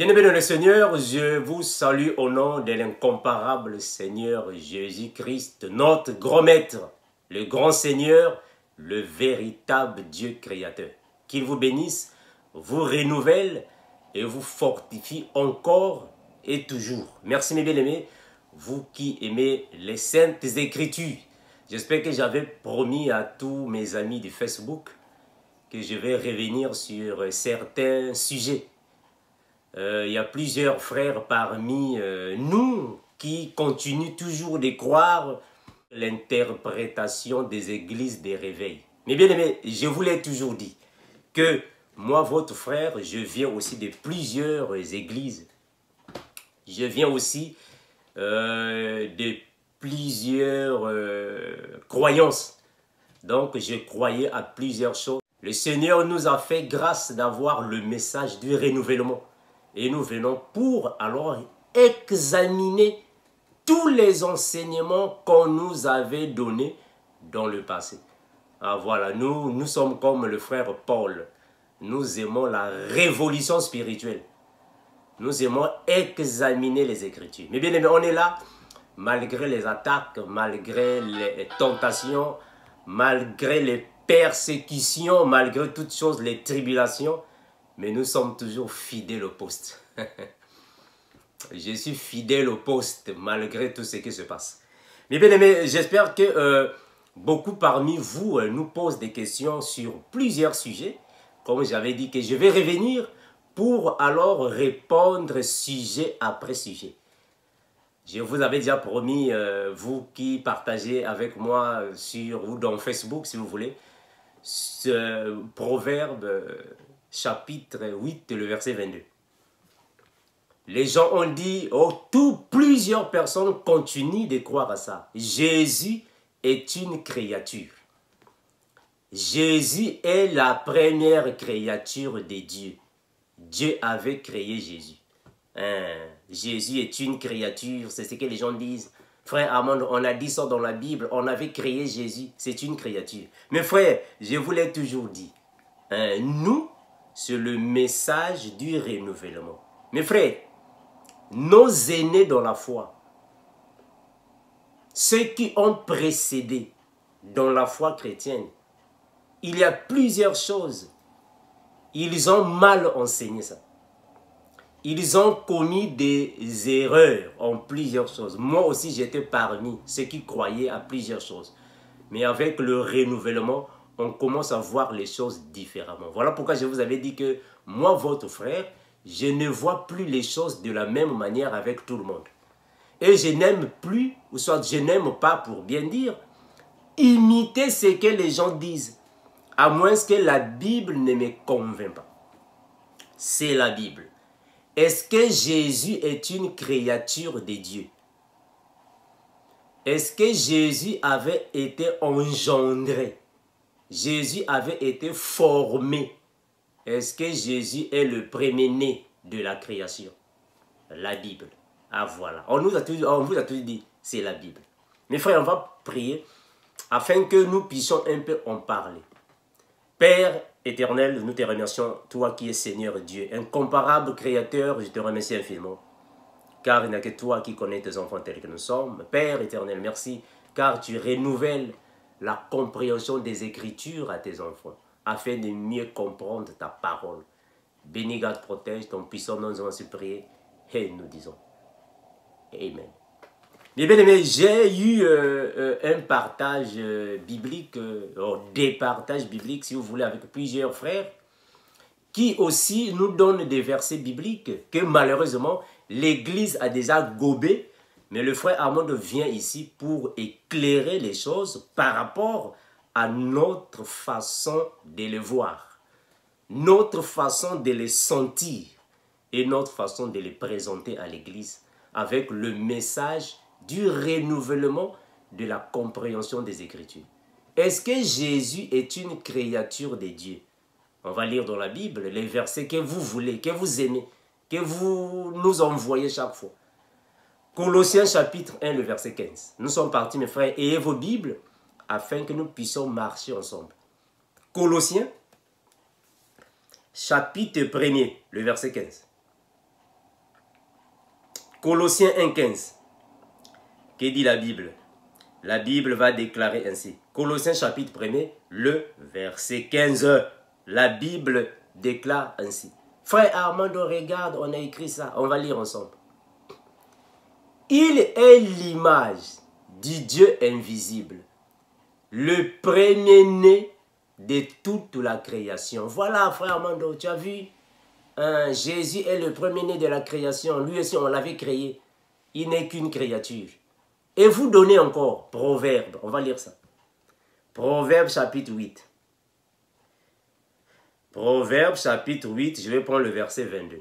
Bien-aimés dans le Seigneur, je vous salue au nom de l'incomparable Seigneur Jésus-Christ, notre grand maître, le grand Seigneur, le véritable Dieu créateur. Qu'il vous bénisse, vous renouvelle et vous fortifie encore et toujours. Merci mes bien-aimés, vous qui aimez les Saintes Écritures. J'espère que j'avais promis à tous mes amis du Facebook que je vais revenir sur certains sujets. Il y a plusieurs frères parmi nous qui continuent toujours de croire l'interprétation des églises des réveils. Mais bien aimé, je vous l'ai toujours dit que moi, votre frère, je viens aussi de plusieurs églises. Je viens aussi de plusieurs croyances. Donc, je croyais à plusieurs choses. Le Seigneur nous a fait grâce d'avoir le message du renouvellement. Et nous venons pour alors examiner tous les enseignements qu'on nous avait donnés dans le passé. Ah voilà, nous sommes comme le frère Paul. Nous aimons la révolution spirituelle. Nous aimons examiner les Écritures. Mais bien aimé, on est là malgré les attaques, malgré les tentations, malgré les persécutions, malgré toutes choses, les tribulations. Mais nous sommes toujours fidèles au poste. Je suis fidèle au poste malgré tout ce qui se passe. Mais bien aimé, j'espère que beaucoup parmi vous nous posent des questions sur plusieurs sujets. Comme j'avais dit que je vais revenir pour alors répondre sujet après sujet. Je vous avais déjà promis, vous qui partagez avec moi sur ou dans Facebook si vous voulez, ce proverbe chapitre 8, le verset 22. Les gens ont dit, plusieurs personnes continuent de croire à ça. Jésus est une créature. Jésus est la première créature de Dieu. Dieu avait créé Jésus. Jésus est une créature, c'est ce que les gens disent. Frère Armand, on a dit ça dans la Bible, on avait créé Jésus, c'est une créature. Mais frère, je vous l'ai toujours dit, nous, c'est le message du renouvellement. Mes frères, nos aînés dans la foi, ceux qui ont précédé dans la foi chrétienne, il y a plusieurs choses. Ils ont mal enseigné ça. Ils ont commis des erreurs en plusieurs choses. Moi aussi, j'étais parmi ceux qui croyaient à plusieurs choses. Mais avec le renouvellement, on commence à voir les choses différemment. Voilà pourquoi je vous avais dit que moi, votre frère, je ne vois plus les choses de la même manière avec tout le monde. Et je n'aime plus, ou soit je n'aime pas, pour bien dire, imiter ce que les gens disent, à moins que la Bible ne me convainc pas. C'est la Bible. Est-ce que Jésus est une créature de Dieu? Est-ce que Jésus avait été engendré? Jésus avait été formé. Est-ce que Jésus est le premier-né de la création? La Bible. Ah voilà. On vous a tous dit, c'est la Bible. Mes frères, on va prier afin que nous puissions un peu en parler. Père éternel, nous te remercions, toi qui es Seigneur Dieu, incomparable Créateur, je te remercie infiniment. Car il n'y a que toi qui connais tes enfants tels que nous sommes. Père éternel, merci, car tu renouvelles la compréhension des Écritures à tes enfants, afin de mieux comprendre ta parole. Bénis, garde, protège, ton puissant nom, nous avons ainsi prié, et nous disons Amen. Bien aimé, j'ai eu un partage biblique, des partages bibliques, si vous voulez, avec plusieurs frères, qui aussi nous donnent des versets bibliques que malheureusement, l'Église a déjà gobé, mais le frère Armand vient ici pour éclairer les choses par rapport à notre façon de les voir, notre façon de les sentir et notre façon de les présenter à l'Église avec le message du renouvellement de la compréhension des Écritures. Est-ce que Jésus est une créature de Dieu? On va lire dans la Bible les versets que vous voulez, que vous aimez, que vous nous envoyez chaque fois. Colossiens chapitre 1, le verset 15. Nous sommes partis, mes frères, ayez vos Bibles afin que nous puissions marcher ensemble. Colossiens chapitre 1er, le verset 15. Colossiens 1,15. Que dit la Bible? La Bible va déclarer ainsi. Colossiens chapitre 1er, le verset 15. La Bible déclare ainsi. Frère Armando, regarde, on a écrit ça. On va lire ensemble. Il est l'image du Dieu invisible, le premier-né de toute la création. Voilà, frère Armando, tu as vu? Jésus est le premier-né de la création. Lui aussi, on l'avait créé. Il n'est qu'une créature. Et vous donnez encore, Proverbe, on va lire ça. Proverbe chapitre 8. Proverbe chapitre 8, je vais prendre le verset 22.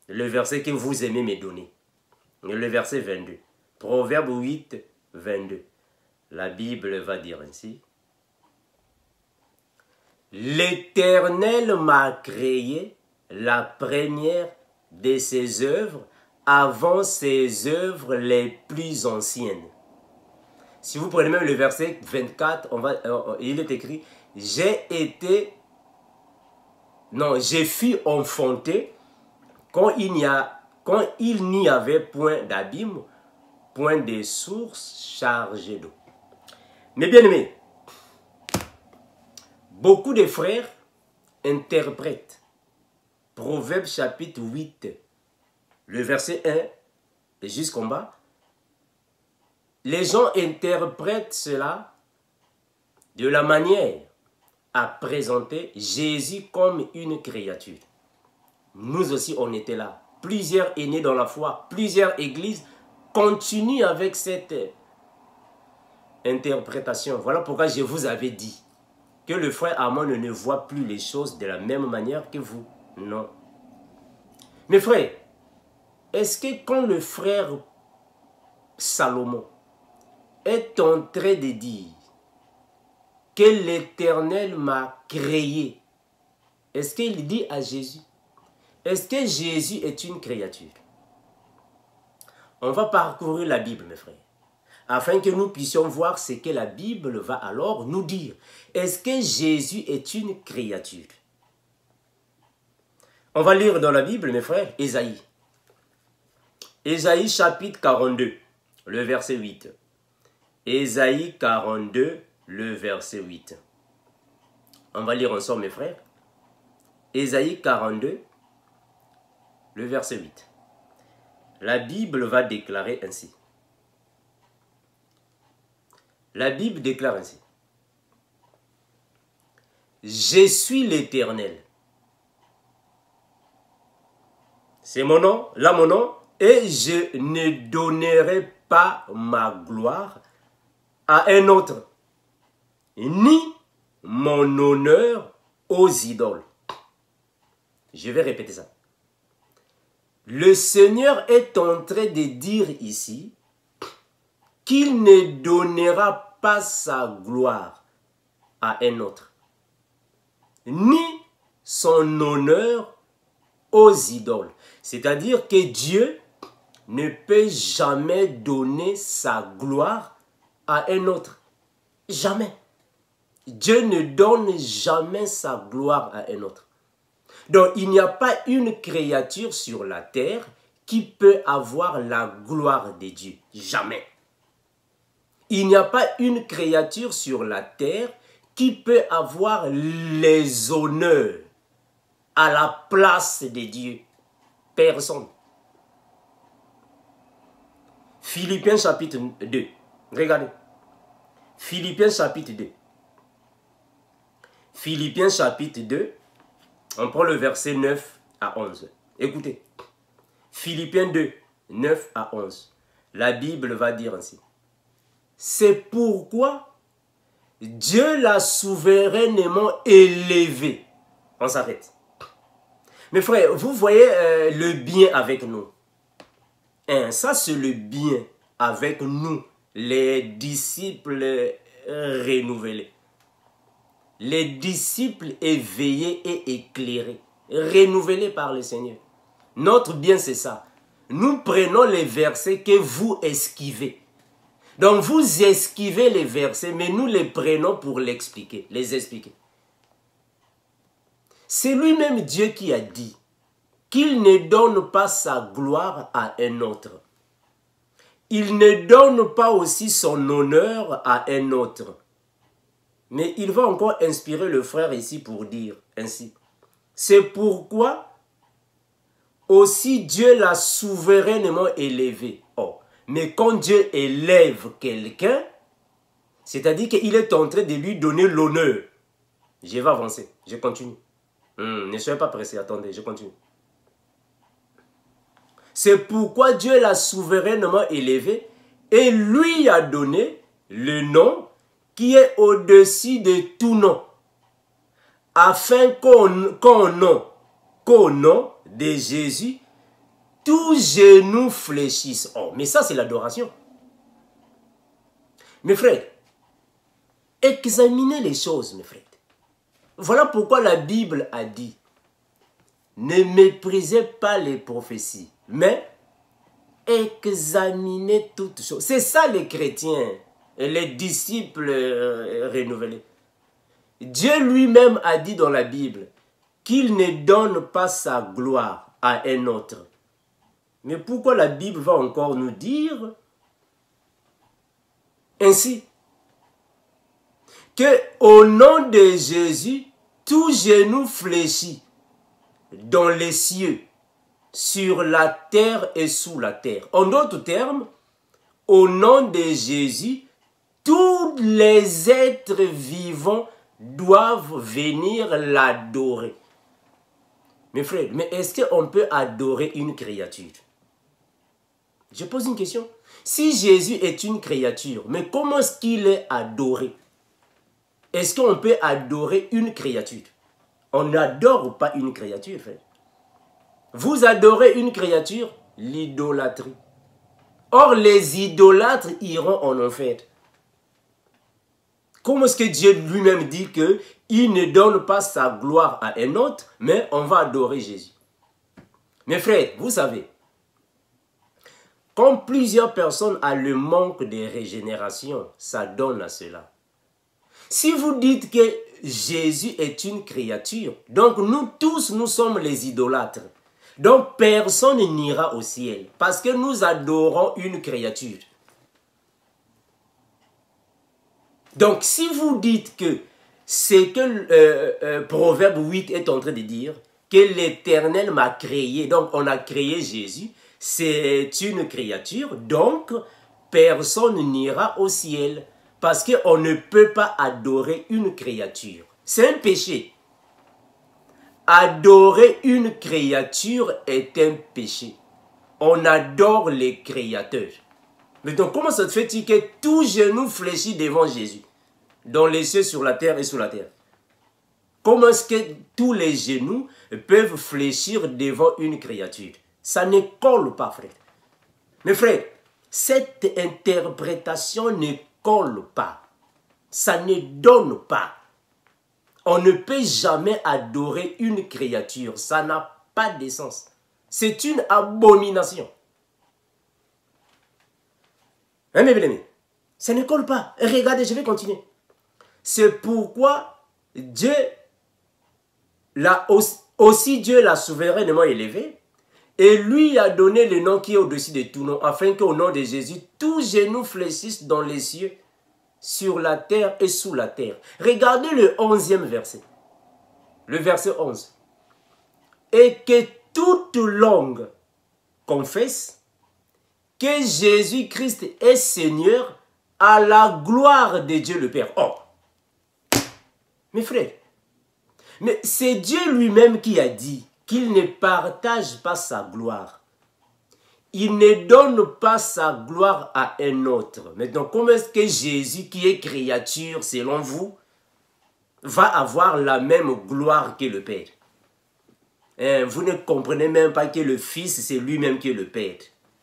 Le verset que vous aimez me donner. Le verset 22. Proverbe 8, 22. La Bible va dire ainsi. L'Éternel m'a créé la première de ses œuvres avant ses œuvres les plus anciennes. Si vous prenez même le verset 24, il est écrit, j'ai fui enfanté quand il n'y avait point d'abîme, point de source chargée d'eau. Mais bien aimés, beaucoup de frères interprètent Proverbe chapitre 8, le verset 1 et jusqu'en bas. Les gens interprètent cela de la manière à présenter Jésus comme une créature. Nous aussi, on était là. Plusieurs aînés dans la foi, plusieurs églises continuent avec cette interprétation. Voilà pourquoi je vous avais dit que le frère Armand ne voit plus les choses de la même manière que vous. Non. Mes frères, est-ce que quand le frère Salomon est en train de dire que l'Éternel m'a créé, est-ce qu'il dit à Jésus? Est-ce que Jésus est une créature? On va parcourir la Bible, mes frères, afin que nous puissions voir ce que la Bible va alors nous dire. Est-ce que Jésus est une créature? On va lire dans la Bible, mes frères, Ésaïe. Ésaïe chapitre 42, le verset 8. Ésaïe 42, le verset 8. On va lire ensemble, mes frères. Ésaïe 42, le verset 8. La Bible va déclarer ainsi. La Bible déclare ainsi. Je suis l'Éternel. C'est mon nom, là mon nom, et je ne donnerai pas ma gloire à un autre, ni mon honneur aux idoles. Je vais répéter ça. Le Seigneur est en train de dire ici qu'il ne donnera pas sa gloire à un autre, ni son honneur aux idoles. C'est-à-dire que Dieu ne peut jamais donner sa gloire à un autre. Jamais. Dieu ne donne jamais sa gloire à un autre. Donc, il n'y a pas une créature sur la terre qui peut avoir la gloire de Dieu. Jamais. Il n'y a pas une créature sur la terre qui peut avoir les honneurs à la place de Dieu. Personne. Philippiens chapitre 2. Regardez. Philippiens chapitre 2. Philippiens chapitre 2. On prend le verset 9 à 11. Écoutez. Philippiens 2, 9 à 11. La Bible va dire ainsi. C'est pourquoi Dieu l'a souverainement élevé. On s'arrête. Mes frères, vous voyez le bien avec nous. Ça, c'est le bien avec nous, les disciples renouvelés. Les disciples éveillés et éclairés, renouvelés par le Seigneur. Notre bien, c'est ça. Nous prenons les versets que vous esquivez. Donc, vous esquivez les versets, mais nous les prenons pour les expliquer. C'est lui-même Dieu qui a dit qu'il ne donne pas sa gloire à un autre, il ne donne pas aussi son honneur à un autre. Mais il va encore inspirer le frère ici pour dire ainsi. C'est pourquoi aussi Dieu l'a souverainement élevé. Oh, mais quand Dieu élève quelqu'un, c'est-à-dire qu'il est en train de lui donner l'honneur. Je vais avancer, je continue. Ne soyez pas pressés, attendez, je continue. C'est pourquoi Dieu l'a souverainement élevé et lui a donné le nom qui est au-dessus de tout nom, afin qu'au nom de Jésus, tout genou fléchisse. Oh, mais ça c'est l'adoration. Mes frères, examinez les choses, mes frères. Voilà pourquoi la Bible a dit, ne méprisez pas les prophéties, mais examinez toutes choses. C'est ça les chrétiens, les disciples renouvelés. Dieu lui-même a dit dans la Bible qu'il ne donne pas sa gloire à un autre. Mais pourquoi la Bible va encore nous dire ainsi que au nom de Jésus, tout genou fléchit dans les cieux, sur la terre et sous la terre. En d'autres termes, au nom de Jésus, tous les êtres vivants doivent venir l'adorer. Mes frères, mais est-ce qu'on peut adorer une créature? Je pose une question. Si Jésus est une créature, mais comment est-ce qu'il est adoré? Est-ce qu'on peut adorer une créature? On n'adore pas une créature, frère. Vous adorez une créature? L'idolâtrie. Or, les idolâtres iront en enfer. Comment est-ce que Dieu lui-même dit qu'il ne donne pas sa gloire à un autre, mais on va adorer Jésus? Mes frères, vous savez, comme plusieurs personnes ont le manque de régénération, ça donne à cela. Si vous dites que Jésus est une créature, donc nous tous, nous sommes les idolâtres. Donc personne n'ira au ciel parce que nous adorons une créature. Donc si vous dites que c'est que Proverbe 8 est en train de dire, que l'Éternel m'a créé, donc on a créé Jésus, c'est une créature, donc personne n'ira au ciel parce qu'on ne peut pas adorer une créature. C'est un péché. Adorer une créature est un péché. On adore les créateurs. Mais donc, comment ça se fait-il que tout genou fléchit devant Jésus, dans les cieux, sur la terre et sous la terre? Comment est-ce que tous les genoux peuvent fléchir devant une créature? Ça ne colle pas, frère. Mes frères, cette interprétation ne colle pas. Ça ne donne pas. On ne peut jamais adorer une créature. Ça n'a pas de sens. C'est une abomination. Hein, mes bien-aimés? Ça ne colle pas. Regardez, je vais continuer. C'est pourquoi Dieu l'a souverainement élevé et lui a donné le nom qui est au-dessus de tout nom, afin qu'au nom de Jésus, tout genou fléchisse dans les cieux, sur la terre et sous la terre. Regardez le 11e verset. Le verset 11. Et que toute langue confesse que Jésus-Christ est Seigneur à la gloire de Dieu le Père. Oh! Mes frères, mais c'est Dieu lui-même qui a dit qu'il ne partage pas sa gloire. Il ne donne pas sa gloire à un autre. Maintenant, comment est-ce que Jésus, qui est créature selon vous, va avoir la même gloire que le Père? Vous ne comprenez même pas que le Fils, c'est lui-même qui est le Père.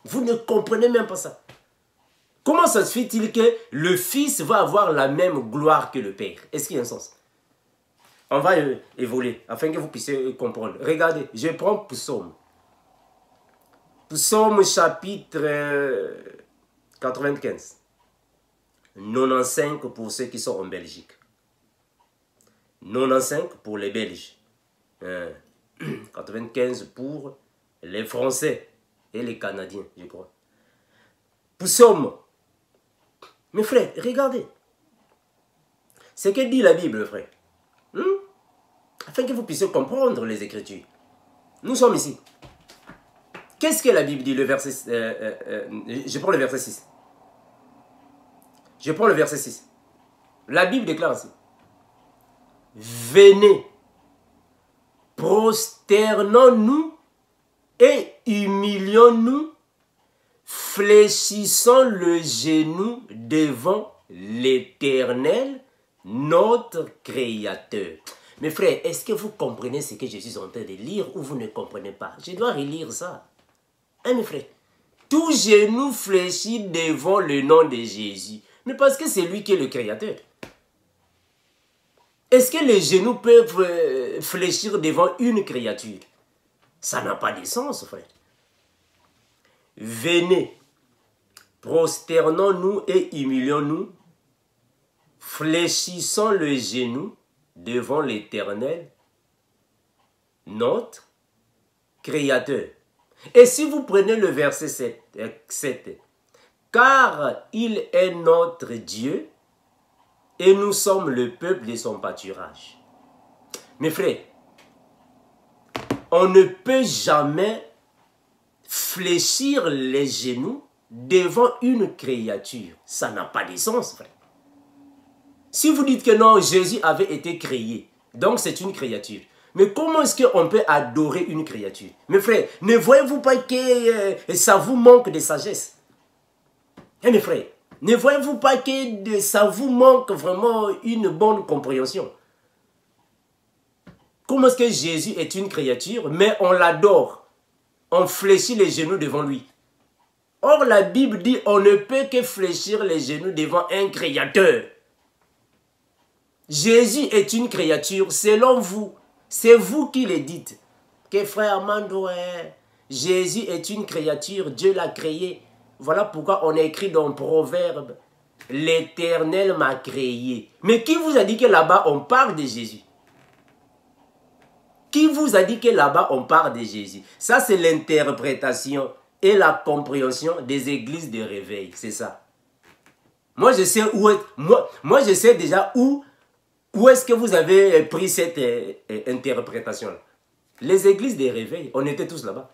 Vous ne comprenez même pas ça. Comment ça se fait-il que le Fils va avoir la même gloire que le Père? Est-ce qu'il y a un sens? On va évoluer afin que vous puissiez comprendre. Regardez, je prends Psaume. Psaume chapitre 95. 95 pour ceux qui sont en Belgique. 95 pour les Belges. 95 pour les Français et les Canadiens, je crois. Psaume. Mes frères, regardez. Ce que dit la Bible, frère. Afin que vous puissiez comprendre les Écritures. Nous sommes ici. Qu'est-ce que la Bible dit, le verset, je prends le verset 6. Je prends le verset 6. La Bible déclare ainsi. Venez, prosternons-nous et humilions-nous, fléchissons le genou devant l'Éternel, notre Créateur. Mes frères, est-ce que vous comprenez ce que je suis en train de lire ou vous ne comprenez pas? Je dois relire ça. Hein, mes frères? Tout genou fléchit devant le nom de Jésus. Mais parce que c'est lui qui est le Créateur. Est-ce que les genoux peuvent fléchir devant une créature? Ça n'a pas de sens, frère. Venez, prosternons-nous et humilions-nous, fléchissons le genou devant l'Éternel, notre Créateur. Et si vous prenez le verset 7, car il est notre Dieu et nous sommes le peuple de son pâturage. Mes frères, on ne peut jamais fléchir les genoux devant une créature. Ça n'a pas de sens, frère. Si vous dites que non, Jésus avait été créé, donc c'est une créature. Mais comment est-ce qu'on peut adorer une créature? Mes frères, ne voyez-vous pas que ça vous manque de sagesse? Mes frères, ne voyez-vous pas que ça vous manque vraiment une bonne compréhension? Comment est-ce que Jésus est une créature, mais on l'adore? On fléchit les genoux devant lui. Or, la Bible dit on ne peut que fléchir les genoux devant un créateur. Jésus est une créature selon vous. C'est vous qui le dites. Que frère Armando, Jésus est une créature, Dieu l'a créé. Voilà pourquoi on a écrit dans Proverbe, l'Éternel m'a créé. Mais qui vous a dit que là-bas on parle de Jésus? Qui vous a dit que là-bas on parle de Jésus? Ça c'est l'interprétation et la compréhension des églises de réveil, c'est ça. Moi je sais où est, moi je sais déjà où est-ce que vous avez pris cette interprétation-là. Les églises de réveil, on était tous là-bas.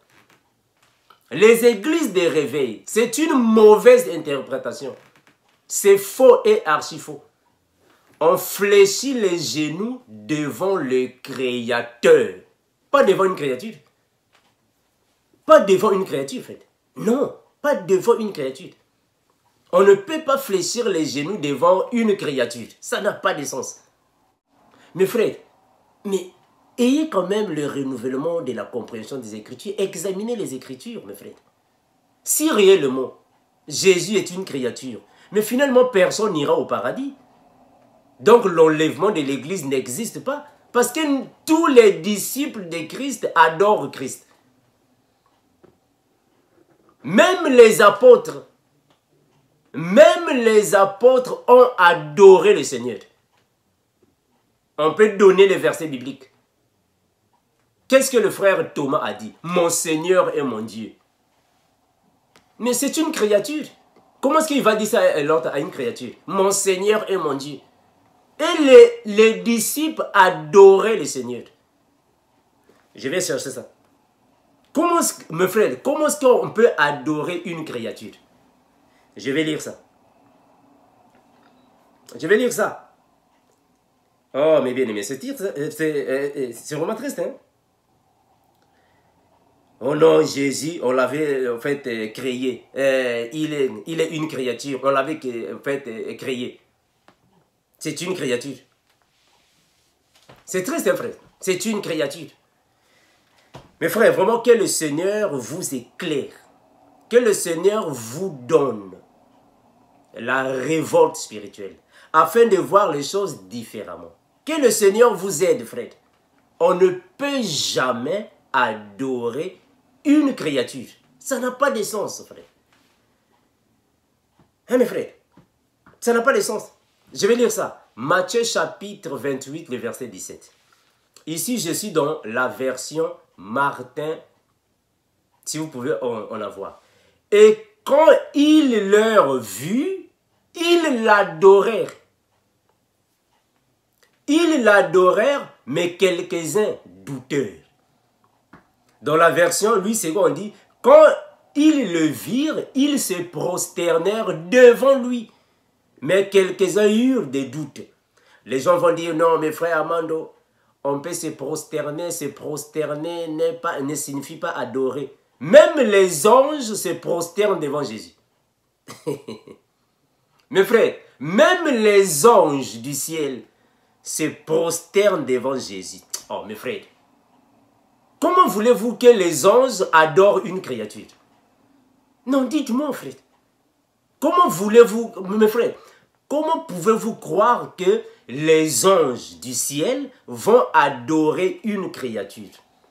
Les églises de réveil, c'est une mauvaise interprétation. C'est faux et archi faux. On fléchit les genoux devant le Créateur. Pas devant une créature. Pas devant une créature, en fait. Non, pas devant une créature. On ne peut pas fléchir les genoux devant une créature. Ça n'a pas de sens. Mes frères, mais ayez quand même le renouvellement de la compréhension des Écritures. Examinez les Écritures, mes frères. Si réellement, Jésus est une créature, mais finalement personne n'ira au paradis. Donc l'enlèvement de l'Église n'existe pas. Parce que tous les disciples de Christ adorent Christ. Même les apôtres ont adoré le Seigneur. On peut donner les versets bibliques. Qu'est-ce que le frère Thomas a dit? Mon Seigneur et mon Dieu. Mais c'est une créature. Comment est-ce qu'il va dire ça à une créature? Mon Seigneur et mon Dieu. Et les disciples adoraient le Seigneur. Je vais chercher ça. Mes frères, comment est-ce qu'on peut adorer une créature? Je vais lire ça. Je vais lire ça. Oh, mes bien-aimés, ce titre, c'est vraiment triste, hein? Oh non, Jésus, on l'avait en fait créé. Il est une créature. On l'avait en fait créé. C'est une créature. C'est triste, hein, frère. C'est une créature. Mais frère, vraiment que le Seigneur vous éclaire. Que le Seigneur vous donne la révolte spirituelle. Afin de voir les choses différemment. Que le Seigneur vous aide, frère. On ne peut jamais adorer une créature. Ça n'a pas de sens, frère. Hein, mes frères? Ça n'a pas de sens. Je vais lire ça. Matthieu chapitre 28, le verset 17. Ici, je suis dans la version Martin, si vous pouvez en avoir. Et quand ils l'eurent vu, ils l'adorèrent. Ils l'adorèrent, mais quelques-uns doutèrent. Dans la version, lui, c'est quoi on dit? Quand ils le virent, ils se prosternèrent devant lui. Mais quelques-uns eurent des doutes. Les gens vont dire, non, mes frères Armando, on peut se prosterner ne signifie pas adorer. Même les anges se prosternent devant Jésus. Mes frères, même les anges du ciel se prosternent devant Jésus. Oh, mes frères, comment voulez-vous que les anges adorent une créature? Non, dites-moi, frère. Comment voulez-vous, mes frères, comment pouvez-vous croire que les anges du ciel vont adorer une créature?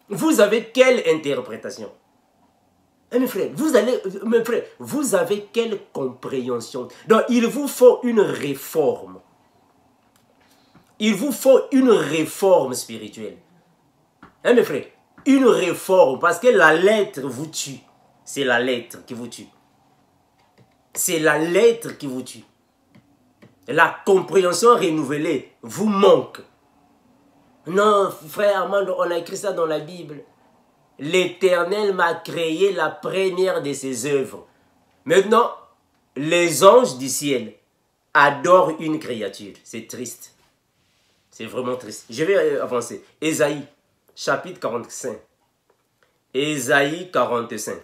Vous avez quelle interprétation? Mes frères, vous avez quelle compréhension? Donc, il vous faut une réforme. Il vous faut une réforme spirituelle. Mes frères, une réforme, parce que la lettre vous tue. C'est la lettre qui vous tue. C'est la lettre qui vous tue. La compréhension renouvelée vous manque. Non, frère Armando, on a écrit ça dans la Bible. L'Éternel m'a créé la première de ses œuvres. Maintenant, les anges du ciel adorent une créature. C'est triste. C'est vraiment triste. Je vais avancer. Ésaïe, chapitre 45. Ésaïe 45.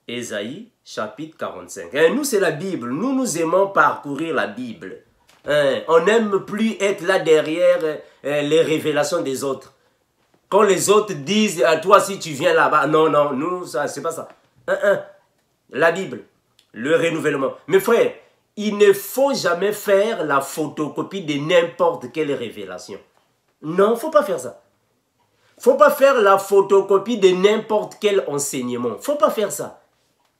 Ésaïe, chapitre 45. Nous, c'est la Bible. Nous aimons parcourir la Bible. On n'aime plus être là derrière les révélations des autres. Quand les autres disent à toi si tu viens là-bas, non, non, nous, ça, c'est pas ça. La Bible, le renouvellement. Mes frères, il ne faut jamais faire la photocopie de n'importe quelle révélation. Non, il ne faut pas faire ça. Il ne faut pas faire la photocopie de n'importe quel enseignement. Il ne faut pas faire ça.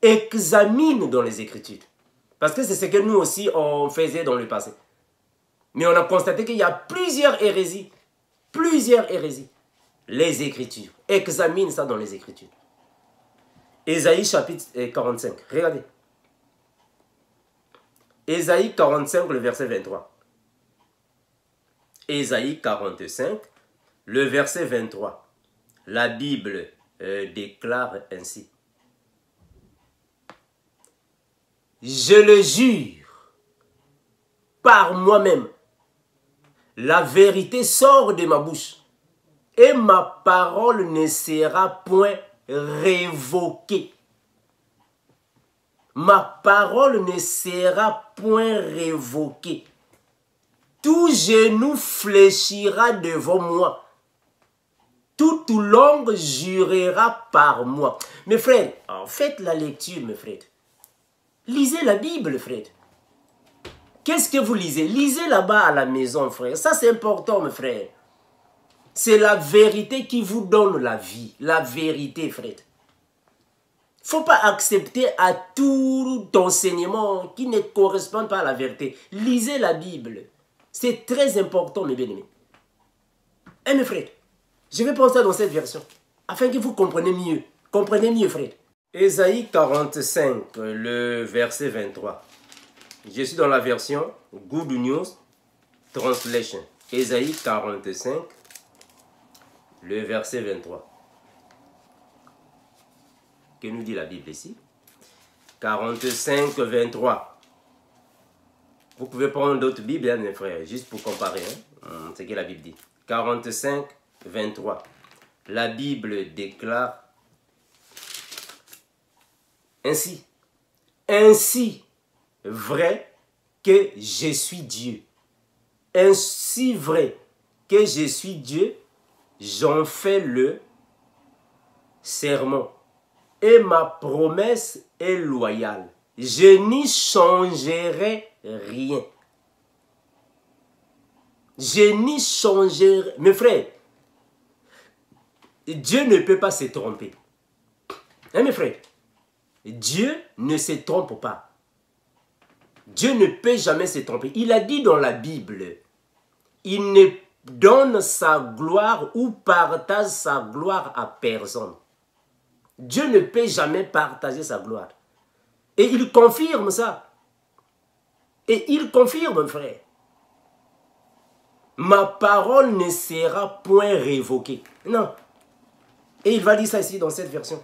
Examine dans les Écritures. Parce que c'est ce que nous aussi on faisait dans le passé. Mais on a constaté qu'il y a plusieurs hérésies. Plusieurs hérésies. Les Écritures. Examine ça dans les Écritures. Ésaïe chapitre 45. Regardez. Ésaïe 45, le verset 23. Ésaïe 45, le verset 23. La Bible déclare ainsi. Je le jure par moi-même. La vérité sort de ma bouche. Et ma parole ne sera point révoquée. Ma parole ne sera point révoquée. Tout genou fléchira devant moi. Toute langue jurera par moi. Mes frères, faites la lecture, mes frères. Lisez la Bible, frère. Qu'est-ce que vous lisez? Lisez là-bas à la maison, frère. Ça, c'est important, mes frères. C'est la vérité qui vous donne la vie. La vérité, frère. Il ne faut pas accepter à tout enseignement qui ne correspond pas à la vérité. Lisez la Bible. C'est très important, mes bien-aimés. Et mes frères, je vais prendre ça dans cette version, afin que vous compreniez mieux. Comprenez mieux, frère. Ésaïe 45, le verset 23. Je suis dans la version Good News Translation. Ésaïe 45, le verset 23. Que nous dit la Bible ici? 45, 23. Vous pouvez prendre d'autres Bibles, hein, mes frères, juste pour comparer ce que la Bible dit. 45, 23. La Bible déclare ainsi. Ainsi vrai que je suis Dieu. Ainsi vrai que je suis Dieu, j'en fais le serment. Et ma promesse est loyale. Je n'y changerai rien. Je n'y changerai... Mes frères, Dieu ne peut pas se tromper. Hein, mes frères? Dieu ne se trompe pas. Dieu ne peut jamais se tromper. Il a dit dans la Bible, il ne donne sa gloire ou partage sa gloire à personne. Dieu ne peut jamais partager sa gloire. Et il confirme ça. Et il confirme, frère. Ma parole ne sera point révoquée. Non. Et il va dire ça ici dans cette version.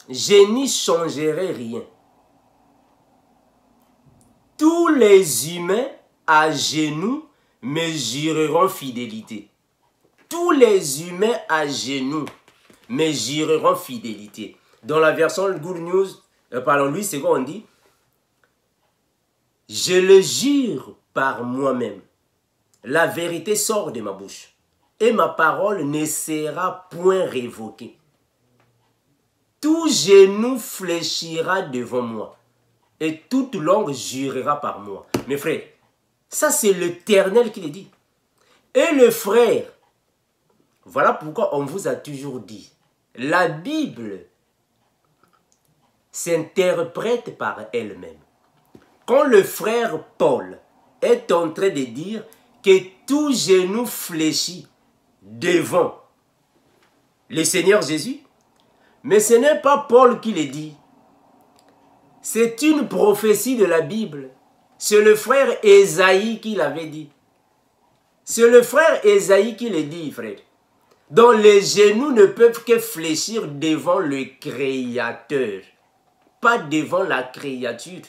Je n'y changerai rien. Tous les humains à genoux me jureront fidélité. Tous les humains à genoux me jureront fidélité. Dans la version Good News, Louis II, on dit, je le jure par moi-même. La vérité sort de ma bouche et ma parole ne sera point révoquée. Tout genou fléchira devant moi et toute langue jurera par moi. Mes frères, ça c'est l'Éternel qui le dit. Et le frère, voilà pourquoi on vous a toujours dit, la Bible s'interprète par elle-même. Quand le frère Paul est en train de dire que tout genou fléchit devant le Seigneur Jésus, mais ce n'est pas Paul qui le dit. C'est une prophétie de la Bible. C'est le frère Ésaïe qui l'avait dit. C'est le frère Ésaïe qui le dit, frère. Dont les genoux ne peuvent que fléchir devant le Créateur, pas devant la créature.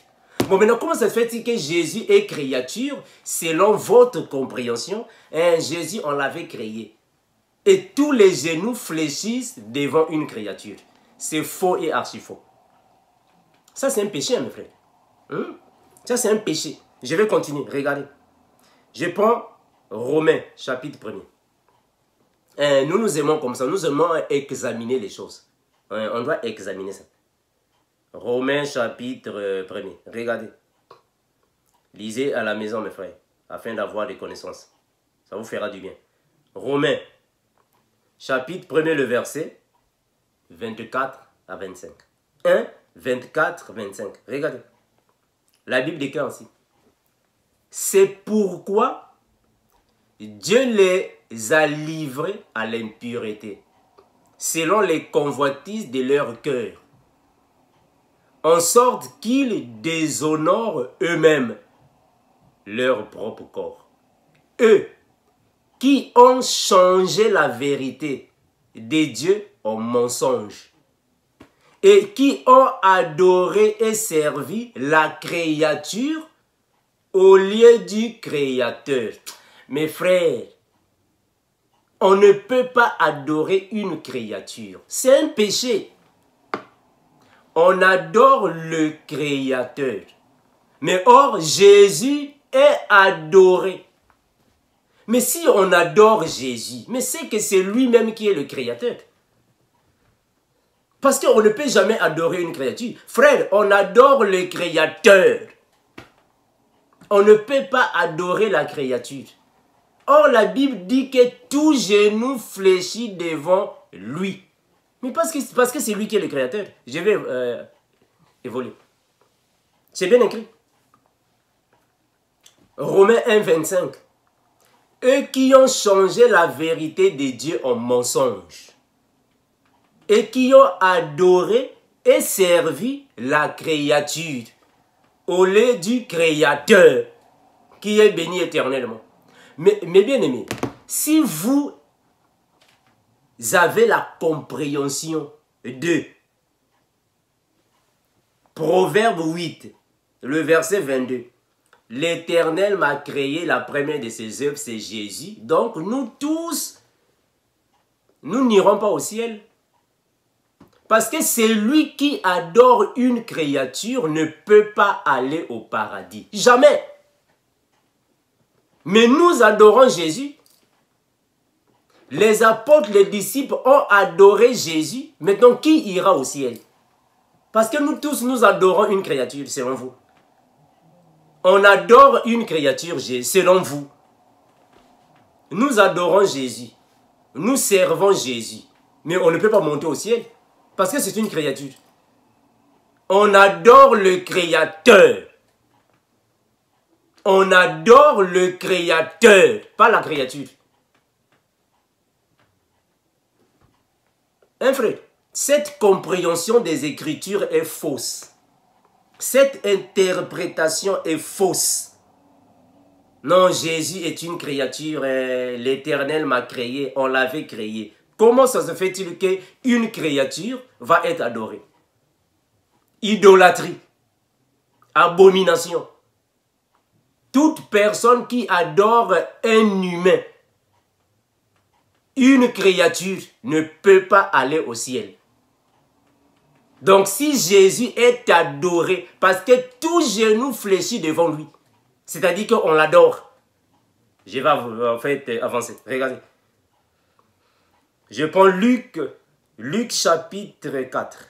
Bon, maintenant, comment ça se fait que Jésus est créature selon votre compréhension? Jésus, on l'avait créé. Et tous les genoux fléchissent devant une créature. C'est faux et archi faux. Ça, c'est un péché, mes frères. Ça, c'est un péché. Je vais continuer. Regardez. Je prends Romains, chapitre 1er. Nous nous aimons comme ça. Nous aimons examiner les choses. On doit examiner ça. Romains, chapitre 1er. Regardez. Lisez à la maison, mes frères, afin d'avoir des connaissances. Ça vous fera du bien. Romains, chapitre 1er, le verset 24 à 25. 1, 24, 25. Regardez. La Bible déclare ainsi. C'est pourquoi Dieu les a livrés à l'impureté, selon les convoitises de leur cœur, en sorte qu'ils déshonorent eux-mêmes leur propre corps. Eux qui ont changé la vérité de Dieu en mensonge et qui ont adoré et servi la créature au lieu du Créateur. Mes frères, on ne peut pas adorer une créature. C'est un péché. On adore le Créateur. Mais or, Jésus est adoré. Mais si on adore Jésus, mais c'est que c'est lui-même qui est le Créateur. Parce qu'on ne peut jamais adorer une créature. Frère, on adore le Créateur. On ne peut pas adorer la créature. Or, la Bible dit que tout genou fléchit devant lui. Mais parce que c'est lui qui est le Créateur. Je vais évoluer. C'est bien écrit. Romains 1, 25. Eux qui ont changé la vérité de Dieu en mensonge et qui ont adoré et servi la créature au lieu du Créateur qui est béni éternellement. Mais bien aimés, si vous avez la compréhension de Proverbe 8, le verset 22, l'Éternel m'a créé, la première de ses œuvres, c'est Jésus. Donc nous tous, nous n'irons pas au ciel. Parce que celui qui adore une créature ne peut pas aller au paradis. Jamais. Mais nous adorons Jésus. Les apôtres, les disciples ont adoré Jésus. Maintenant, qui ira au ciel? Parce que nous tous, nous adorons une créature, selon vous. On adore une créature, selon vous. Nous adorons Jésus. Nous servons Jésus. Mais on ne peut pas monter au ciel. Parce que c'est une créature. On adore le Créateur. On adore le Créateur, pas la créature. Hein, frère? Cette compréhension des Écritures est fausse. Cette interprétation est fausse. Non, Jésus est une créature, l'Éternel m'a créé, on l'avait créé. Comment ça se fait-il qu'une créature va être adorée? Idolâtrie, abomination. Toute personne qui adore un humain, une créature, ne peut pas aller au ciel. Donc si Jésus est adoré, parce que tout genou fléchit devant lui, c'est-à-dire qu'on l'adore. Je vais en fait avancer. Regardez. Je prends Luc chapitre 4.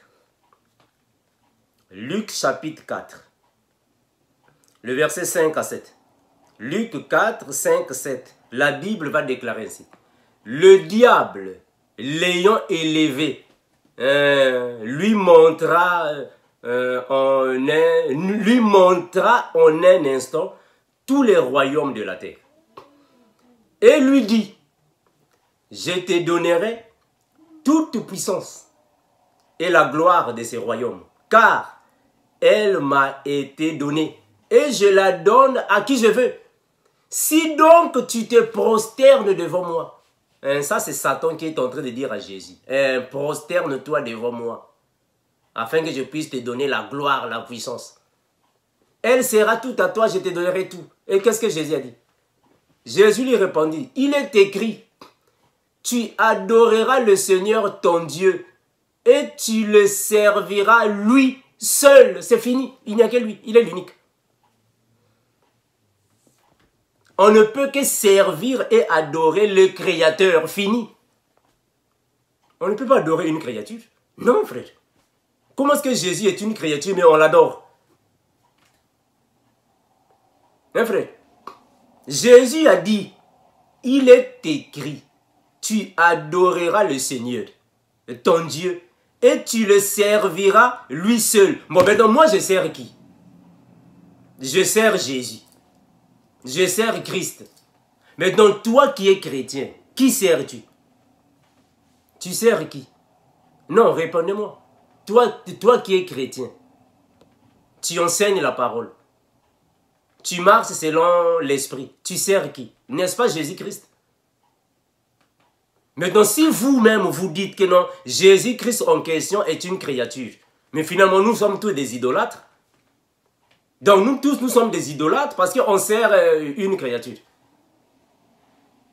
Luc chapitre 4. Le verset 5 à 7. Luc 4, 5, 7. La Bible va déclarer ainsi. Le diable, l'ayant élevé, lui montra en un instant tous les royaumes de la terre. Et lui dit, je te donnerai toute puissance et la gloire de ces royaumes, car elle m'a été donnée et je la donne à qui je veux. Si donc tu te prosternes devant moi, ça c'est Satan qui est en train de dire à Jésus, prosterne-toi devant moi, afin que je puisse te donner la gloire, la puissance. Elle sera tout à toi, je te donnerai tout. Et qu'est-ce que Jésus a dit? Jésus lui répondit, il est écrit, tu adoreras le Seigneur ton Dieu et tu le serviras lui seul. C'est fini, il n'y a que lui, il est l'unique. On ne peut que servir et adorer le Créateur, fini. On ne peut pas adorer une créature. Non, frère. Comment est-ce que Jésus est une créature mais on l'adore? Hein, frère? Jésus a dit, il est écrit, tu adoreras le Seigneur, ton Dieu, et tu le serviras lui seul. Bon, maintenant, moi, je sers qui? Je sers Jésus. Je sers Christ. Maintenant, toi qui es chrétien, qui sers-tu? Tu sers qui? Non, répondez-moi. Toi qui es chrétien, tu enseignes la parole. Tu marches selon l'esprit. Tu sers qui? N'est-ce pas Jésus-Christ? Maintenant, si vous-même vous dites que non, Jésus-Christ en question est une créature, mais finalement nous sommes tous des idolâtres. Donc nous tous, nous sommes des idolâtres parce qu'on sert une créature.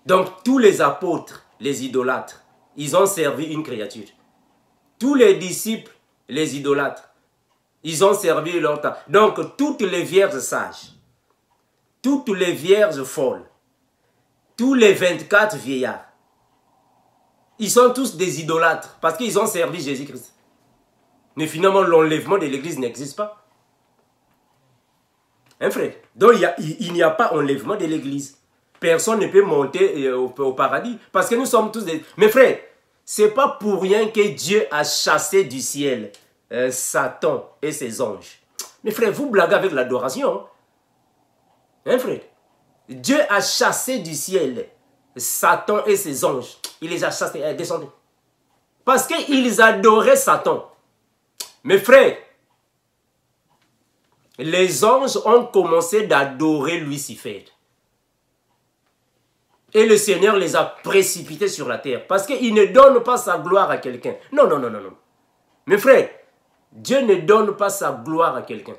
Donc tous les apôtres, les idolâtres, ils ont servi une créature. Tous les disciples, les idolâtres, ils ont servi leur temps. Donc toutes les vierges sages, toutes les vierges folles, tous les 24 vieillards, ils sont tous des idolâtres parce qu'ils ont servi Jésus-Christ. Mais finalement, l'enlèvement de l'Église n'existe pas. Hein, frère? Donc, il n'y a pas enlèvement de l'Église. Personne ne peut monter au paradis parce que nous sommes tous des... Mais frère, ce n'est pas pour rien que Dieu a chassé du ciel Satan et ses anges. Mais frère, vous blaguez avec l'adoration. Hein, frère? Dieu a chassé du ciel Satan et ses anges. Il les a chassés, descendez. Parce qu'ils adoraient Satan. Mes frères, les anges ont commencé d'adorer Lucifer. Et le Seigneur les a précipités sur la terre. Parce qu'il ne donne pas sa gloire à quelqu'un. Non, non, non, non, non. Mes frères, Dieu ne donne pas sa gloire à quelqu'un.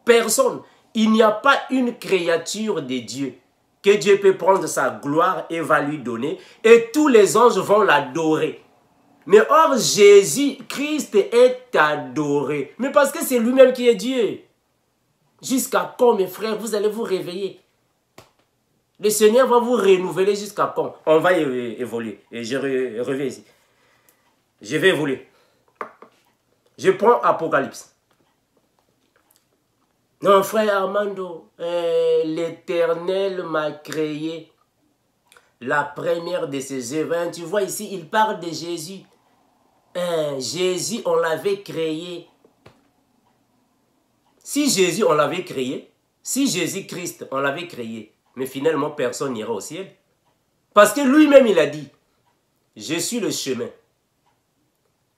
Personne. Il n'y a pas une créature de Dieu que Dieu peut prendre sa gloire et va lui donner. Et tous les anges vont l'adorer. Mais or, Jésus-Christ est adoré. Mais parce que c'est lui-même qui est Dieu. Jusqu'à quand, mes frères, vous allez vous réveiller? Le Seigneur va vous renouveler jusqu'à quand? On va évoluer. Et je reviens ici. Je vais évoluer. Je prends Apocalypse. Non, frère Armando, l'Éternel m'a créé la première de ses œuvres. Tu vois ici, il parle de Jésus. Jésus, on l'avait créé. Si Jésus, on l'avait créé, si Jésus-Christ, on l'avait créé, mais finalement, personne n'ira au ciel. Parce que lui-même, il a dit, je suis le chemin,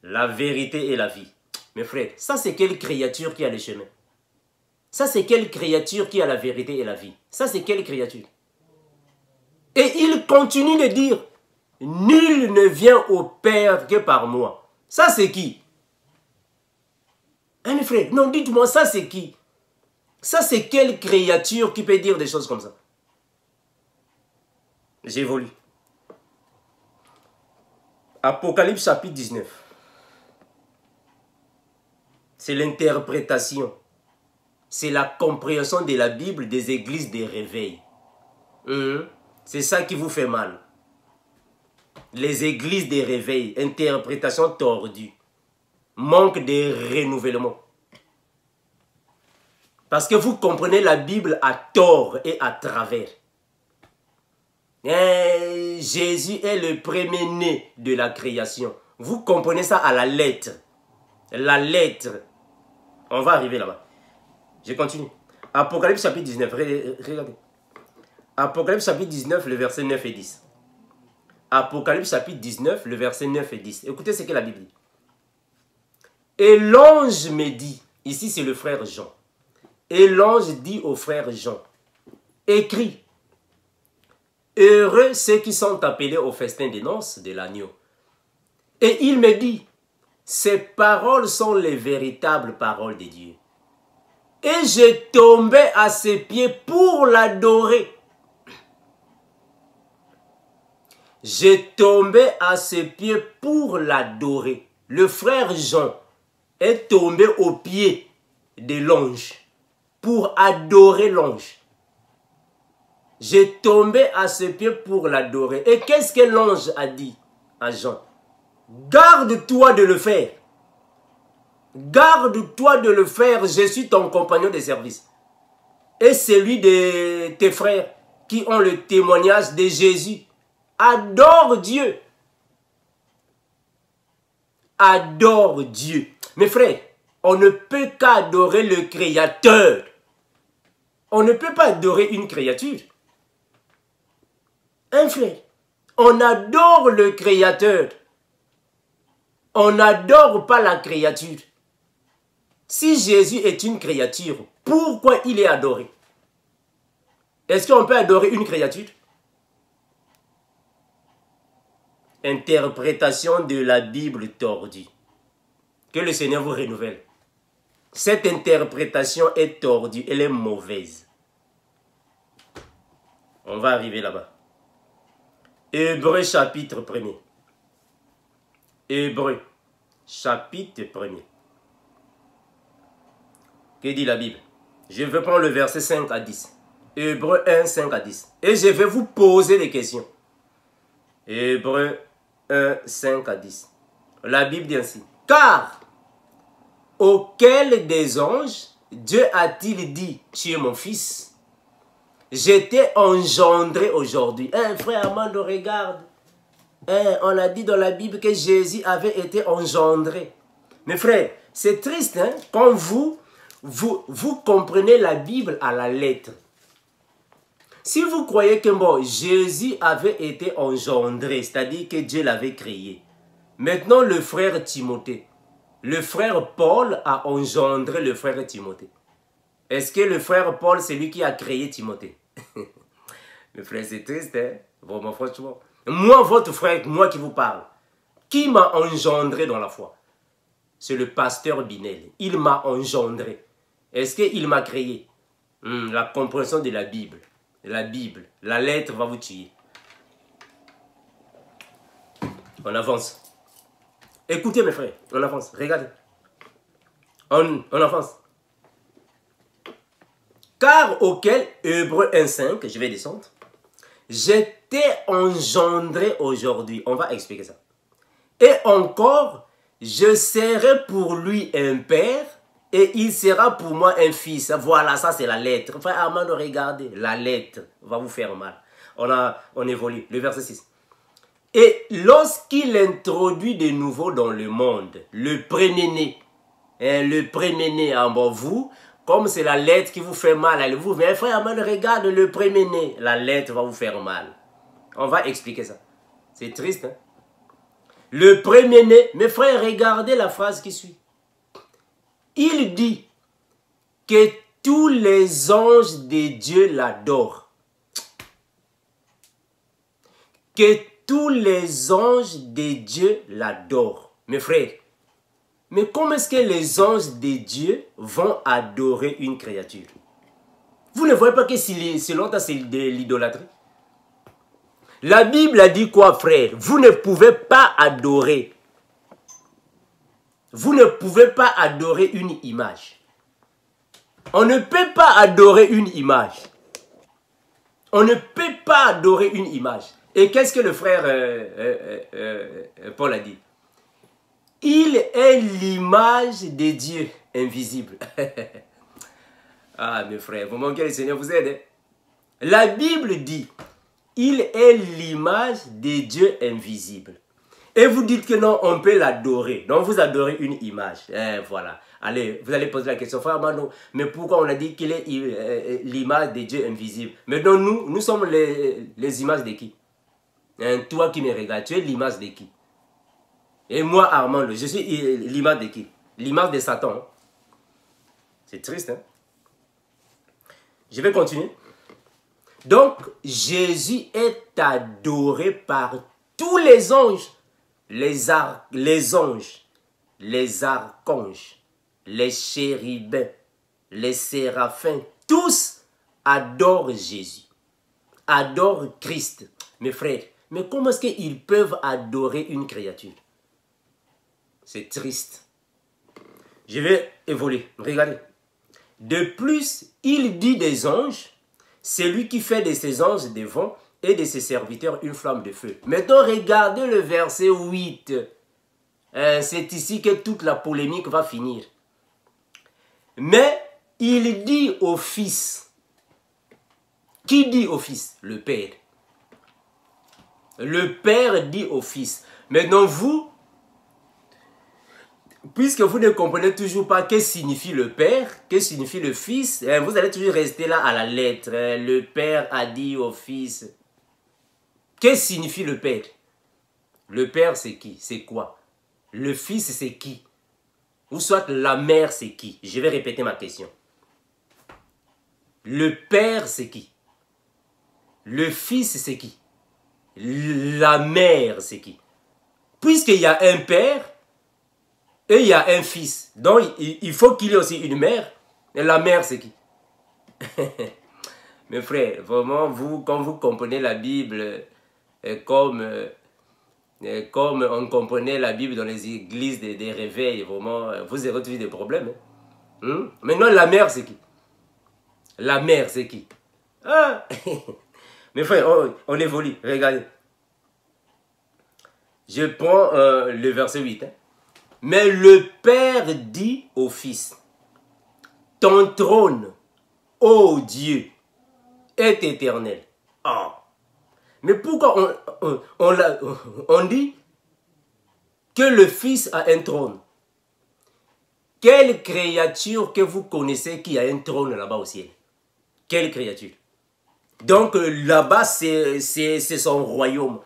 la vérité et la vie. Mes frères, ça c'est quelle créature qui a le chemin? Ça c'est quelle créature qui a la vérité et la vie? Ça c'est quelle créature? Et il continue de dire, nul ne vient au Père que par moi. Ça c'est qui? Hein, mes frères, non, dites-moi, ça c'est qui? Ça c'est quelle créature qui peut dire des choses comme ça? J'évolue. Apocalypse chapitre 19. C'est l'interprétation. C'est la compréhension de la Bible des églises des réveils. C'est ça qui vous fait mal. Les églises des réveils, interprétation tordue. Manque de renouvellement. Parce que vous comprenez la Bible à tort et à travers. Jésus est le premier-né de la création. Vous comprenez ça à la lettre. La lettre. On va arriver là-bas. Je continue. Apocalypse chapitre 19. Regardez. Apocalypse chapitre 19, le verset 9 et 10. Apocalypse chapitre 19, le verset 9 et 10. Écoutez ce que la Bible dit. Et l'ange me dit, ici c'est le frère Jean. Et l'ange dit au frère Jean, écris, heureux ceux qui sont appelés au festin des noces de l'agneau. Et il me dit, ces paroles sont les véritables paroles de Dieu. Et je tombais à ses pieds pour l'adorer. Je tombais à ses pieds pour l'adorer. Le frère Jean est tombé aux pieds de l'ange pour adorer l'ange. J'ai tombé à ses pieds pour l'adorer. Et qu'est-ce que l'ange a dit à Jean? Garde-toi de le faire. Garde-toi de le faire. Je suis ton compagnon de service. Et celui de tes frères qui ont le témoignage de Jésus. Adore Dieu. Adore Dieu. Mes frères, on ne peut qu'adorer le Créateur. On ne peut pas adorer une créature. Un frère, on adore le Créateur. On n'adore pas la créature. Si Jésus est une créature, pourquoi il est adoré? Est-ce qu'on peut adorer une créature? Interprétation de la Bible tordue. Que le Seigneur vous renouvelle. Cette interprétation est tordue, elle est mauvaise. On va arriver là-bas. Hébreux chapitre 1er. Hébreux chapitre 1er. Que dit la Bible? Je vais prendre le verset 5 à 10. Hébreux 1, 5 à 10. Et je vais vous poser des questions. Hébreux 1, 5 à 10. La Bible dit ainsi. Car, auquel des anges Dieu a-t-il dit, tu es mon fils? J'étais engendré aujourd'hui. Frère Armando, regarde. On a dit dans la Bible que Jésus avait été engendré. Mes frères, c'est triste hein, quand vous comprenez la Bible à la lettre. Si vous croyez que bon, Jésus avait été engendré, c'est-à-dire que Dieu l'avait créé. Maintenant, le frère Timothée, le frère Paul a engendré le frère Timothée. Est-ce que le frère Paul, c'est lui qui a créé Timothée? Mes frères, c'est triste, hein? Vraiment, franchement. Moi, votre frère, moi qui vous parle, qui m'a engendré dans la foi? C'est le pasteur Binel. Il m'a engendré. Est-ce qu'il m'a créé? La compréhension de la Bible. La Bible, la lettre va vous tuer. On avance. Écoutez mes frères, on avance. Regardez. On avance. Car auquel, Hébreux 1,5, je vais descendre, j'étais engendré aujourd'hui. On va expliquer ça. Et encore, je serai pour lui un père et il sera pour moi un fils. Voilà, ça c'est la lettre. Enfin, Armando, regardez, la lettre va vous faire mal. On évolue. Le verset 6. Et lorsqu'il introduit de nouveau dans le monde, le premier-né, en vous, comme c'est la lettre qui vous fait mal, allez vous, mais frère, regarde le premier-né, la lettre va vous faire mal. On va expliquer ça. C'est triste, hein? Le premier-né, mes frères, regardez la phrase qui suit. Il dit que tous les anges de Dieu l'adorent. Que tous les anges de Dieu l'adorent. Mes frères, mais comment est-ce que les anges de Dieu vont adorer une créature? Vous ne voyez pas que selon ça, c'est de l'idolâtrie? La Bible a dit quoi, frère? Vous ne pouvez pas adorer. Vous ne pouvez pas adorer une image. On ne peut pas adorer une image. On ne peut pas adorer une image. Et qu'est-ce que le frère Paul a dit? Il est l'image de Dieu invisible. Ah, mes frères, vous manquez, le Seigneur vous aide. La Bible dit, il est l'image de Dieu invisible. Et vous dites que non, on peut l'adorer. Donc vous adorez une image. Voilà. Allez, vous allez poser la question, frère Mano, mais pourquoi on a dit qu'il est l'image de Dieu invisible? Mais donc nous sommes les images de qui? Toi qui me regardes, tu es l'image de qui? Et moi, Armando, je suis l'image de qui? L'image de Satan. Hein? C'est triste, hein? Je vais continuer. Donc, Jésus est adoré par tous les anges, les anges, les archanges, les chérubins, les séraphins. Tous adorent Jésus, adorent Christ. Mes frères, mais comment est-ce qu'ils peuvent adorer une créature? C'est triste. Je vais évoluer. Regardez. De plus, il dit des anges, c'est lui qui fait de ses anges des vents et de ses serviteurs une flamme de feu. Maintenant, regardez le verset 8. C'est ici que toute la polémique va finir. Mais il dit au Fils. Qui dit au Fils? Le Père. Le Père dit au Fils. Maintenant, vous, puisque vous ne comprenez toujours pas que signifie le Père, que signifie le Fils, vous allez toujours rester là à la lettre. Le Père a dit au Fils. Que signifie le Père? Le Père, c'est qui? C'est quoi? Le Fils, c'est qui? Ou soit la mère, c'est qui? Je vais répéter ma question. Le Père, c'est qui? Le Fils, c'est qui? La mère, c'est qui? Puisqu'il y a un Père, et il y a un fils. Donc, il faut qu'il y ait aussi une mère. Et la mère, c'est qui? Mes frères, vraiment, vous, quand vous comprenez la Bible comme on comprenait la Bible dans les églises des réveils, vraiment, vous aurez toujours des problèmes. Hein? Maintenant, la mère, c'est qui? La mère, c'est qui? Ah! Mes frères, on évolue. Regardez. Je prends le verset 8. Hein? Mais le Père dit au Fils, ton trône, ô Dieu, est éternel. Oh. Mais pourquoi on dit que le Fils a un trône? Quelle créature que vous connaissez qui a un trône là-bas au ciel? Quelle créature? Donc là-bas, c'est son royaume.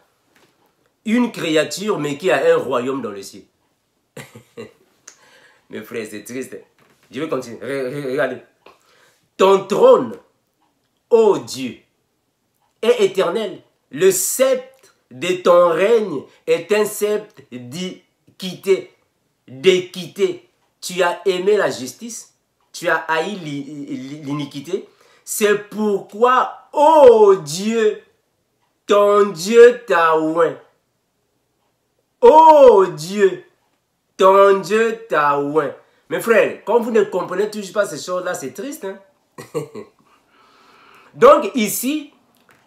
Une créature, mais qui a un royaume dans le ciel. Mes frères, c'est triste. Je vais continuer. Regardez. Ton trône, ô Dieu, est éternel. Le sceptre de ton règne est un sceptre d'équité. Tu as aimé la justice, tu as haï l'iniquité. C'est pourquoi, ô Dieu, ton Dieu t'a oint. Ô Dieu, ton Dieu t'a oint. Mes frères, quand vous ne comprenez toujours pas ces choses-là, c'est triste. Hein? Donc ici,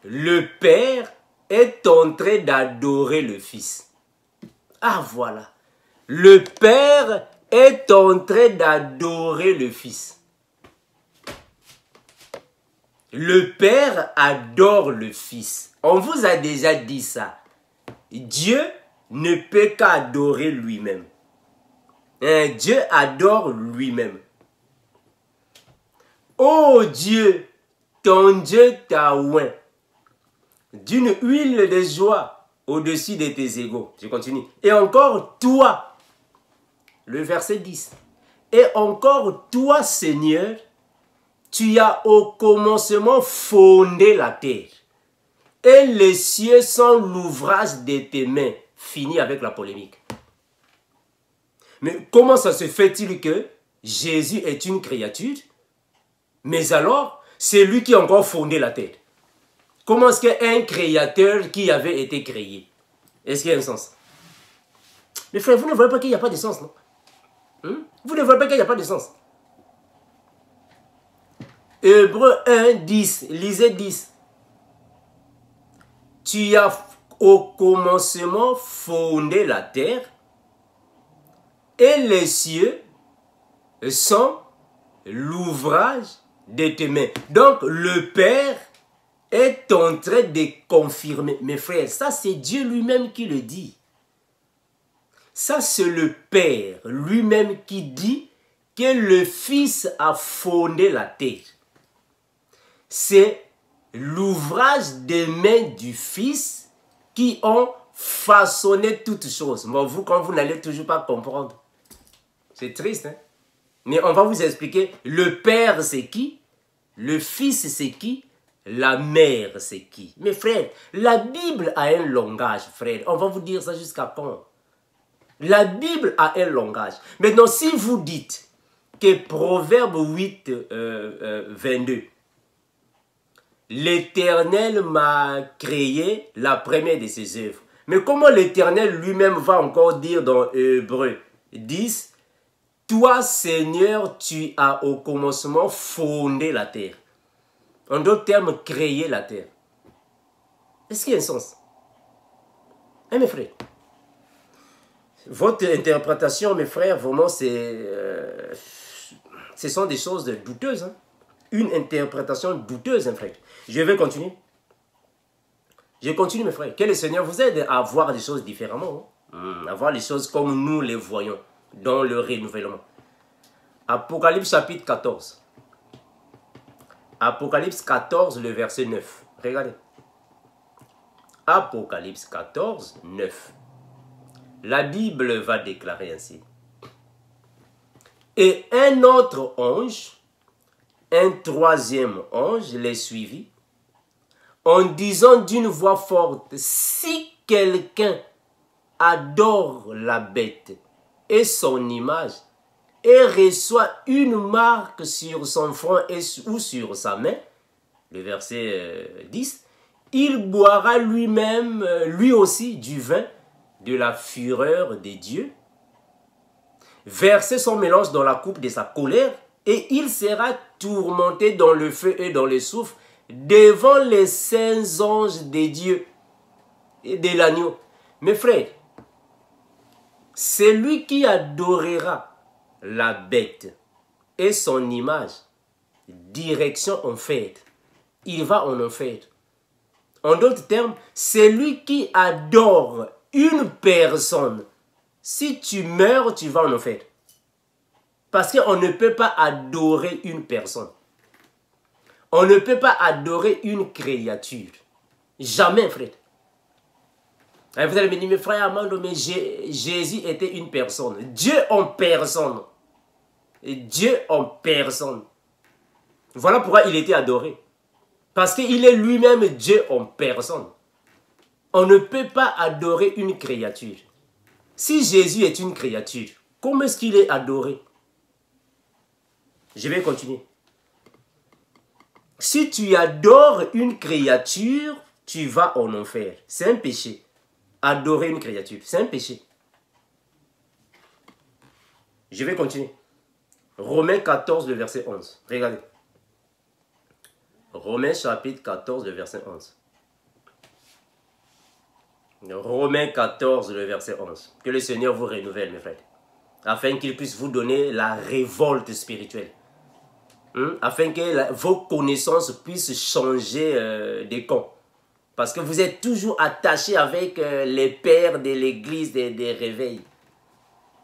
le Père est en train d'adorer le Fils. Ah voilà. Le Père est en train d'adorer le Fils. Le Père adore le Fils. On vous a déjà dit ça. Dieu ne peut qu'adorer lui-même. Dieu adore lui-même. Ô Dieu, ton Dieu t'a oint d'une huile de joie au-dessus de tes égaux. Je continue. Et encore toi, le verset 10. Et encore toi, Seigneur, tu as au commencement fondé la terre. Et les cieux sont l'ouvrage de tes mains. Fini avec la polémique. Mais comment ça se fait-il que Jésus est une créature, mais alors, c'est lui qui a encore fondé la terre? Comment est-ce qu'un créateur qui avait été créé? Est-ce qu'il y a un sens? Mais frère, vous ne voyez pas qu'il n'y a pas de sens, non? Vous ne voyez pas qu'il n'y a pas de sens. Hébreux 1, 10. Lisez 10. Tu as au commencement fondé la terre et les cieux sont l'ouvrage de tes mains. Donc, le Père est en train de confirmer. Mes frères, ça c'est Dieu lui-même qui le dit. Ça c'est le Père lui-même qui dit que le Fils a fondé la terre. C'est l'ouvrage des mains du Fils qui ont façonné toutes choses. Bon, vous, quand vous n'allez toujours pas comprendre, c'est triste, hein? Mais on va vous expliquer. Le Père, c'est qui? Le Fils, c'est qui? La Mère, c'est qui? Mes frères, la Bible a un langage, frère. On va vous dire ça jusqu'à quand? La Bible a un langage. Maintenant, si vous dites que Proverbe 8, 22, l'Éternel m'a créé la première de ses œuvres. Mais comment l'Éternel lui-même va encore dire dans Hébreux 10, toi, Seigneur, tu as au commencement fondé la terre. En d'autres termes, créé la terre. Est-ce qu'il y a un sens? Hein, mes frères? Votre interprétation, mes frères, vraiment, ce sont des choses douteuses. Hein? Une interprétation douteuse, hein, frère. Je vais continuer. Je continue, mes frères. Que le Seigneur vous aide à voir les choses différemment. Hein? À voir les choses comme nous les voyons. Dans le renouvellement. Apocalypse chapitre 14. Apocalypse 14, le verset 9. Regardez. Apocalypse 14, 9. La Bible va déclarer ainsi. Et un autre ange, un troisième ange les suivit, en disant d'une voix forte, si quelqu'un adore la bête et son image, et reçoit une marque sur son front ou sur sa main, le verset 10, il boira lui-même, lui aussi, du vin de la fureur de Dieu, verser son mélange dans la coupe de sa colère, et il sera tourmenté dans le feu et dans le soufre, devant les saints anges de Dieu et de l'agneau. Mes frères, c'est lui qui adorera la bête et son image, direction enfer. Il va en enfer. En d'autres termes, c'est lui qui adore une personne. Si tu meurs, tu vas en enfer. Parce qu'on ne peut pas adorer une personne. On ne peut pas adorer une créature. Jamais, frère. Et vous allez me dire, mais frère Amando, mais Jésus était une personne. Dieu en personne. Et Dieu en personne. Voilà pourquoi il était adoré. Parce qu'il est lui-même Dieu en personne. On ne peut pas adorer une créature. Si Jésus est une créature, comment est-ce qu'il est adoré? Je vais continuer. Si tu adores une créature, tu vas en enfer. C'est un péché. Adorer une créature, c'est un péché. Je vais continuer. Romains 14, le verset 11. Regardez. Romains chapitre 14, le verset 11. Romains 14, le verset 11. Que le Seigneur vous renouvelle, mes frères. Afin qu'il puisse vous donner la révolte spirituelle. Afin que vos connaissances puissent changer de camp. Parce que vous êtes toujours attachés avec les pères de l'église des réveils.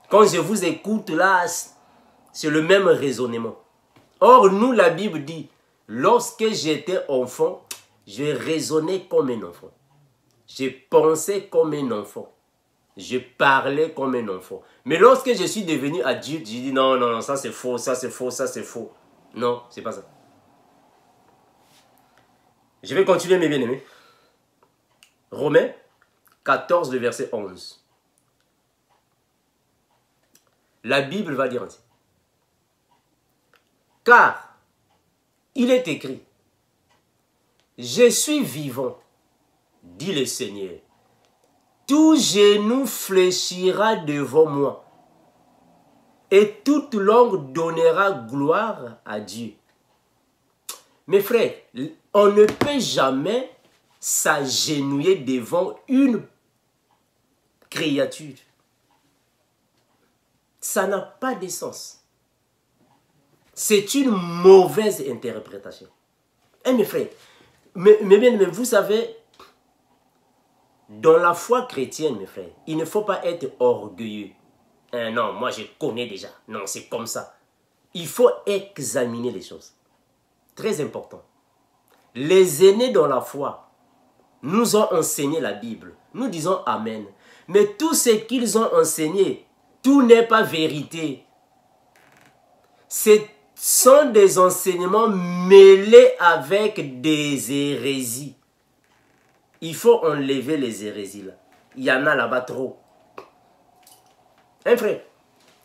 Quand je vous écoute là, c'est le même raisonnement. Or, nous, la Bible dit, lorsque j'étais enfant, je raisonnais comme un enfant. Je pensais comme un enfant. Je parlais comme un enfant. Mais lorsque je suis devenu adulte, j'ai dit non, non, non, ça c'est faux, ça c'est faux, ça c'est faux. Non, c'est pas ça. Je vais continuer mes bien-aimés. Romains 14, le verset 11. La Bible va dire ainsi. Car il est écrit, je suis vivant, dit le Seigneur. Tout genou fléchira devant moi, et toute langue donnera gloire à Dieu. Mes frères, on ne peut jamais s'agenouiller devant une créature. Ça n'a pas de sens. C'est une mauvaise interprétation. Et mes frères, mais vous savez, dans la foi chrétienne, mes frères, il ne faut pas être orgueilleux. Non, moi je connais déjà. Non, c'est comme ça. Il faut examiner les choses. Très important. Les aînés dans la foi nous ont enseigné la Bible. Nous disons Amen. Mais tout ce qu'ils ont enseigné, tout n'est pas vérité. Ce sont des enseignements mêlés avec des hérésies. Il faut enlever les hérésies là. Il y en a là-bas trop. Hein, frère?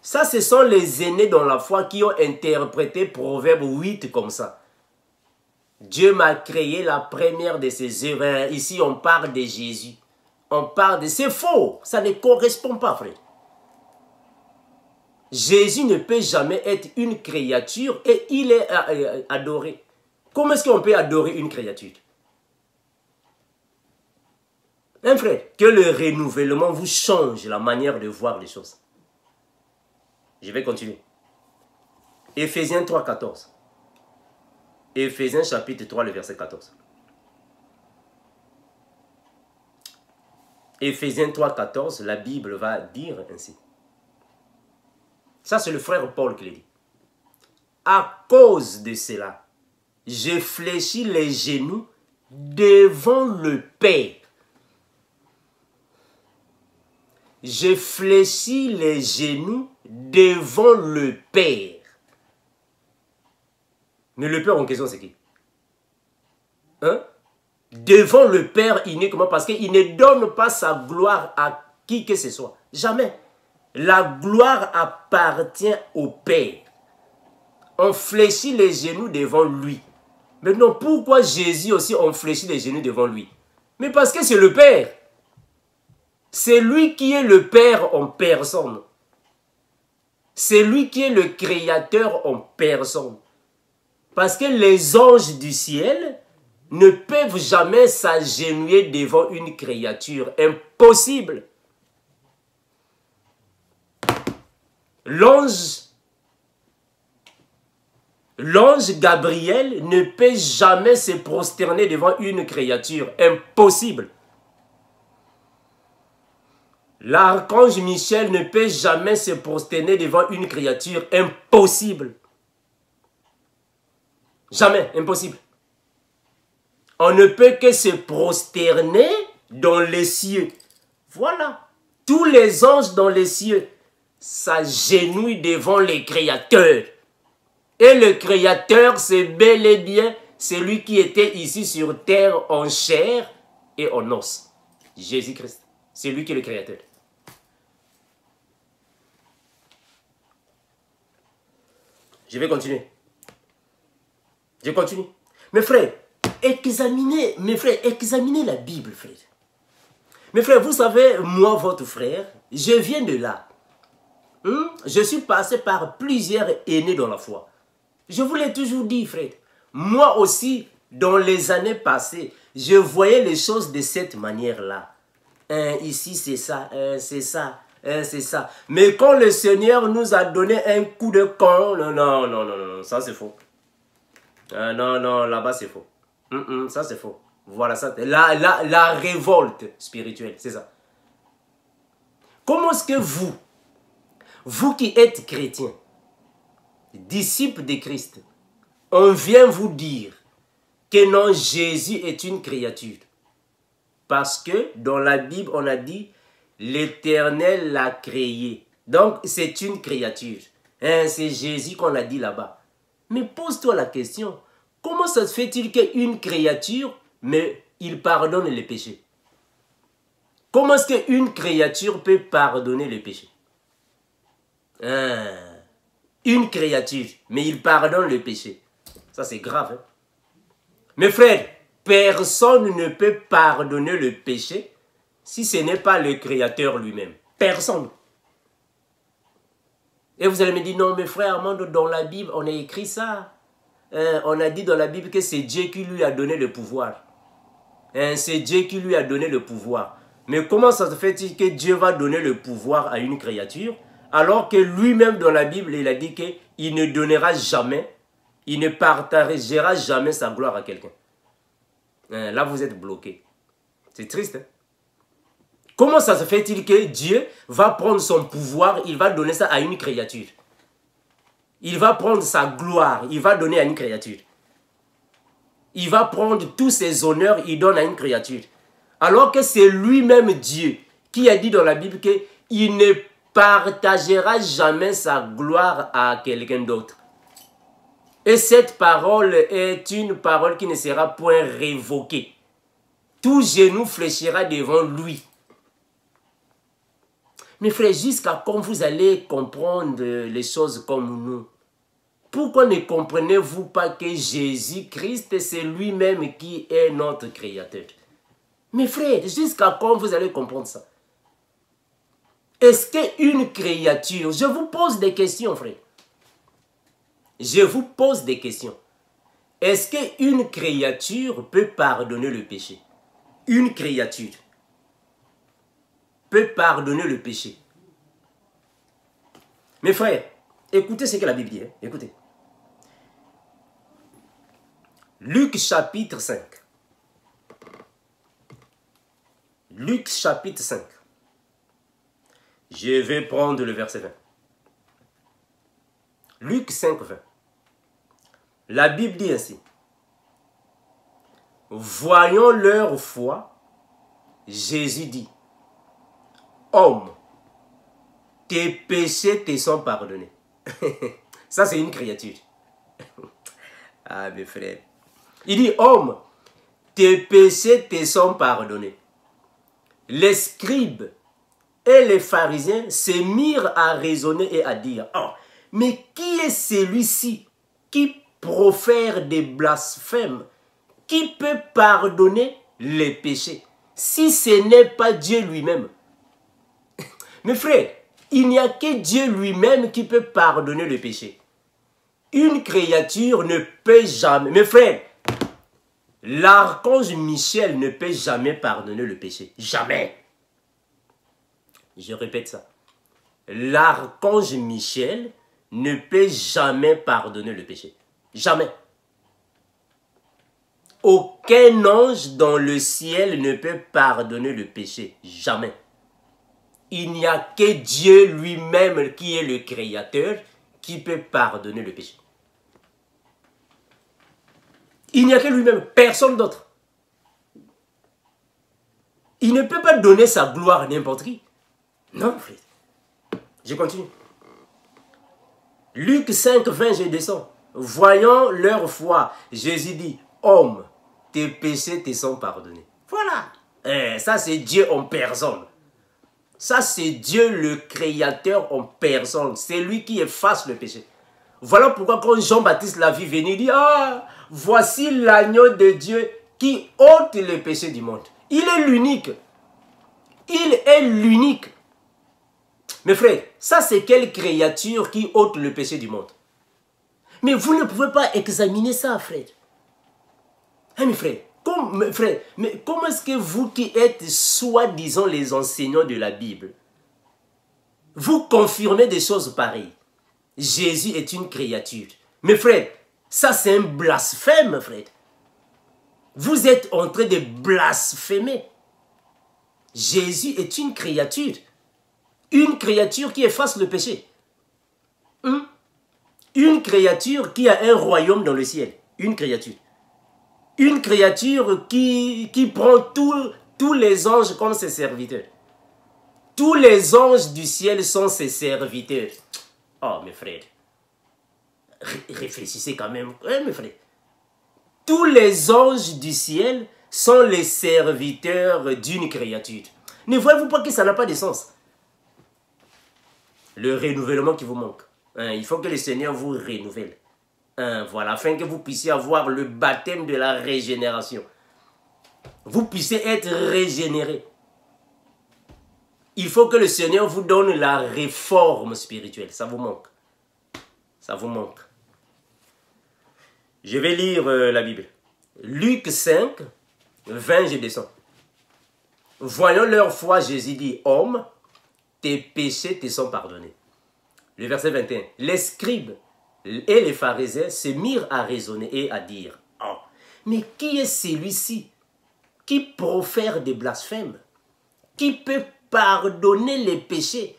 Ça, ce sont les aînés dans la foi qui ont interprété Proverbe 8 comme ça. Dieu m'a créé la première de ses œuvres. Ici, on parle de Jésus. On parle de... C'est faux. Ça ne correspond pas, frère. Jésus ne peut jamais être une créature et il est adoré. Comment est-ce qu'on peut adorer une créature? Hein, frère, que le renouvellement vous change la manière de voir les choses. Je vais continuer. Éphésiens 3, 14. Éphésiens chapitre 3, le verset 14. Éphésiens 3, 14, la Bible va dire ainsi. Ça, c'est le frère Paul qui le dit. À cause de cela, je fléchis les genoux devant le Père. Je fléchis les genoux devant le Père. Mais le Père en question, c'est qui? Hein? Devant le Père uniquement parce qu'il ne donne pas sa gloire à qui que ce soit. Jamais. La gloire appartient au Père. On fléchit les genoux devant lui. Maintenant, pourquoi Jésus aussi, on fléchit les genoux devant lui? Mais parce que c'est le Père. C'est lui qui est le Père en personne. C'est lui qui est le Créateur en personne. Parce que les anges du ciel ne peuvent jamais s'agenouiller devant une créature. Impossible. L'ange Gabriel ne peut jamais se prosterner devant une créature. Impossible. L'archange Michel ne peut jamais se prosterner devant une créature. Impossible. Jamais. Impossible. On ne peut que se prosterner dans les cieux. Voilà. Tous les anges dans les cieux s'agenouillent devant le Créateur. Et le Créateur, c'est bel et bien celui qui était ici sur terre en chair et en os. Jésus-Christ. C'est lui qui est le Créateur. Je vais continuer. Je continue. Mes frères, examinez la Bible, frère. Mes frères, vous savez, moi, votre frère, je viens de là. Je suis passé par plusieurs aînés dans la foi. Je vous l'ai toujours dit, frère. Moi aussi, dans les années passées, je voyais les choses de cette manière-là. Ici, c'est ça, c'est ça, c'est ça. Mais quand le Seigneur nous a donné un coup de camp, non, ça c'est faux. Non, là-bas c'est faux. Ça c'est faux. Voilà, ça, la révolte spirituelle, c'est ça. Comment est-ce que vous qui êtes chrétien, disciple de Christ, on vient vous dire que non, Jésus est une créature. Parce que dans la Bible, on a dit, l'Éternel l'a créé. Donc, c'est une créature. Hein, c'est Jésus qu'on a dit là-bas. Mais pose-toi la question, comment ça se fait-il qu'une créature, mais il pardonne les péchés? Comment est-ce qu'une créature peut pardonner les péchés? Une créature, mais il pardonne le péché. Ça, c'est grave. Hein? Mes frères, personne ne peut pardonner le péché si ce n'est pas le Créateur lui-même. Personne. Et vous allez me dire, non, mes frères, Armand, dans la Bible, on a écrit ça. On a dit dans la Bible que c'est Dieu qui lui a donné le pouvoir. C'est Dieu qui lui a donné le pouvoir. Mais comment ça se fait-il que Dieu va donner le pouvoir à une créature alors que lui-même dans la Bible, il a dit qu'il ne donnera jamais, il ne partagera jamais sa gloire à quelqu'un. Là, vous êtes bloqué. C'est triste. Hein? Comment ça se fait-il que Dieu va prendre son pouvoir, il va donner ça à une créature? Il va prendre sa gloire, il va donner à une créature. Il va prendre tous ses honneurs, il donne à une créature. Alors que c'est lui-même Dieu qui a dit dans la Bible qu'il ne partagera jamais sa gloire à quelqu'un d'autre. Et cette parole est une parole qui ne sera point révoquée. Tout genou fléchira devant lui. Mes frères, jusqu'à quand vous allez comprendre les choses comme nous? Pourquoi ne comprenez-vous pas que Jésus-Christ, c'est lui-même qui est notre Créateur? Mes frères, jusqu'à quand vous allez comprendre ça? Est-ce qu'une créature, je vous pose des questions, frère. Je vous pose des questions. Est-ce qu'une créature peut pardonner le péché? Une créature peut pardonner le péché. Mes frères, écoutez ce que la Bible dit. Hein? Écoutez. Luc chapitre 5. Luc chapitre 5. Je vais prendre le verset 20. Luc 5, 20. La Bible dit ainsi. Voyant leur foi, Jésus dit, homme, tes péchés te sont pardonnés. Ça, c'est une créature. Ah, mes frères. Il dit, homme, tes péchés te sont pardonnés. Les scribes et les pharisiens se mirent à raisonner et à dire, oh, mais qui est celui-ci qui profère des blasphèmes? Qui peut pardonner les péchés si ce n'est pas Dieu lui-même? Mes frères, il n'y a que Dieu lui-même qui peut pardonner le péché. Une créature ne peut jamais... Mes frères, l'archange Michel ne peut jamais pardonner le péché. Jamais. Je répète ça. L'archange Michel ne peut jamais pardonner le péché. Jamais. Aucun ange dans le ciel ne peut pardonner le péché. Jamais. Il n'y a que Dieu lui-même qui est le Créateur qui peut pardonner le péché. Il n'y a que lui-même, personne d'autre. Il ne peut pas donner sa gloire à n'importe qui. Non, frère. Je continue. Luc 5, 20, je descends. Voyant leur foi, Jésus dit, homme, tes péchés te sont pardonnés. Voilà. Ça, c'est Dieu en personne. Ça, c'est Dieu le Créateur en personne. C'est lui qui efface le péché. Voilà pourquoi quand Jean-Baptiste l'a vu venir, il dit, ah, voici l'agneau de Dieu qui ôte le péché du monde. Il est l'unique. Il est l'unique. Mes frères, ça c'est quelle créature qui ôte le péché du monde? Mais vous ne pouvez pas examiner ça, frère. Hein, mes frères, mais comment est-ce que vous qui êtes soi-disant les enseignants de la Bible, vous confirmez des choses pareilles? Jésus est une créature. Mes frères, ça c'est un blasphème, frère. Vous êtes en train de blasphémer. Jésus est une créature. Une créature qui efface le péché. Une créature qui a un royaume dans le ciel. Une créature. Une créature qui prend tous les anges comme ses serviteurs. Tous les anges du ciel sont ses serviteurs. Oh, mes frères, réfléchissez quand même, hein, mes frères. Tous les anges du ciel sont les serviteurs d'une créature. Ne voyez-vous pas que ça n'a pas de sens? Le renouvellement qui vous manque. Hein, il faut que le Seigneur vous renouvelle. Hein, voilà, afin que vous puissiez avoir le baptême de la régénération. Vous puissiez être régénéré. Il faut que le Seigneur vous donne la réforme spirituelle. Ça vous manque. Ça vous manque. Je vais lire la Bible. Luc 5, 20, je descends. Voyant leur foi, Jésus dit, homme, tes péchés te sont pardonnés. Le verset 21. Les scribes et les pharisiens se mirent à raisonner et à dire, oh, mais qui est celui-ci qui profère des blasphèmes? Qui peut pardonner les péchés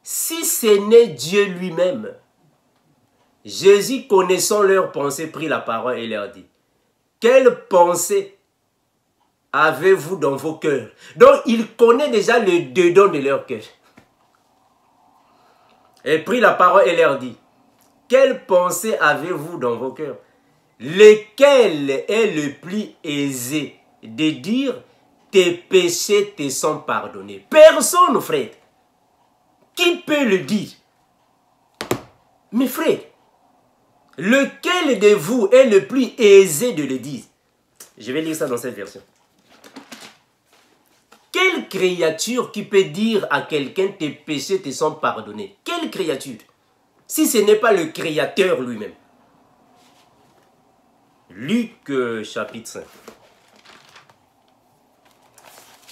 si ce n'est Dieu lui-même? Jésus, connaissant leurs pensées, prit la parole et leur dit, quelle pensée avez-vous dans vos cœurs? Donc, il connaît déjà le dedans de leur cœur. Il prit la parole et leur dit, quelle pensée avez-vous dans vos cœurs? Lequel est le plus aisé de dire, tes péchés te sont pardonnés? Personne, frère. Qui peut le dire? Mes frères, lequel de vous est le plus aisé de le dire? Je vais lire ça dans cette version. Quelle créature qui peut dire à quelqu'un tes péchés te sont pardonnés? Quelle créature? Si ce n'est pas le Créateur lui-même. Luc chapitre 5.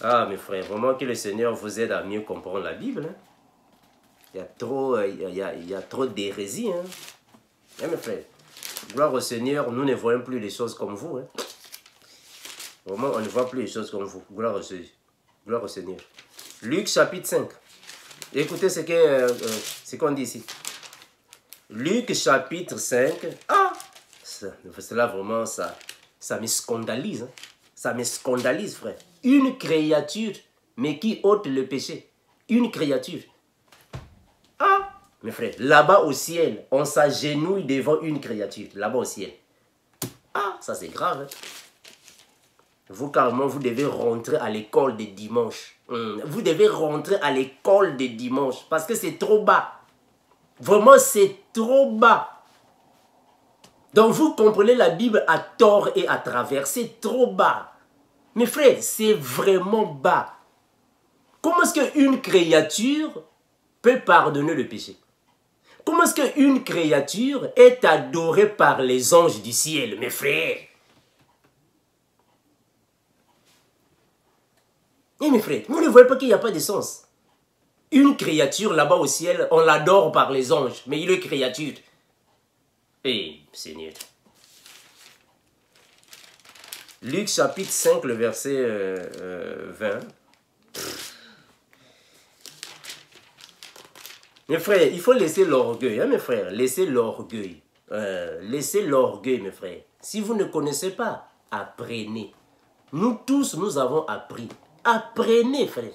Ah mes frères, vraiment que le Seigneur vous aide à mieux comprendre la Bible. Hein? Il y a trop d'hérésie. Hein? Hein, mes frères, gloire au Seigneur, nous ne voyons plus les choses comme vous. Hein? Vraiment, on ne voit plus les choses comme vous. Gloire au Seigneur. Luc chapitre 5. Écoutez ce qu'on dit ici. Luc chapitre 5. Ah, cela vraiment, ça me scandalise. Hein? Ça me scandalise, frère. Une créature, mais qui ôte le péché. Une créature. Ah, mes frères, là-bas au ciel, on s'agenouille devant une créature. Là-bas au ciel. Ah, ça c'est grave. Hein? Vous, carrément, vous devez rentrer à l'école de dimanche. Vous devez rentrer à l'école de dimanche. Parce que c'est trop bas. Vraiment, c'est trop bas. Donc, vous comprenez la Bible à tort et à travers. C'est trop bas. Mes frères, c'est vraiment bas. Comment est-ce qu'une créature peut pardonner le péché? Comment est-ce qu'une créature est adorée par les anges du ciel, mes frères? Et mes frères, vous ne voyez pas qu'il n'y a pas de sens. Une créature là-bas au ciel, on l'adore par les anges, mais il est créature. Eh, Seigneur. Luc chapitre 5, le verset 20. Mes frères, il faut laisser l'orgueil, hein, mes frères. Laissez l'orgueil. Laissez l'orgueil, mes frères. Si vous ne connaissez pas, apprenez. Nous tous, nous avons appris. Apprenez, frère.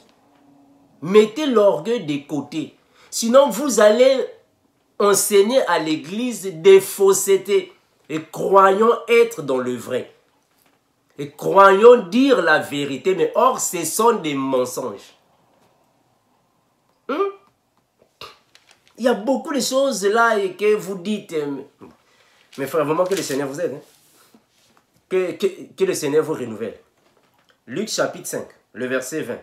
Mettez l'orgueil de côté. Sinon, vous allez enseigner à l'église des faussetés. Et croyons être dans le vrai. Et croyons dire la vérité. Mais or, ce sont des mensonges. Il y a beaucoup de choses là et que vous dites. Mais frère, vraiment que le Seigneur vous aide. Hein? Que le Seigneur vous renouvelle. Luc chapitre 5. Le verset 20.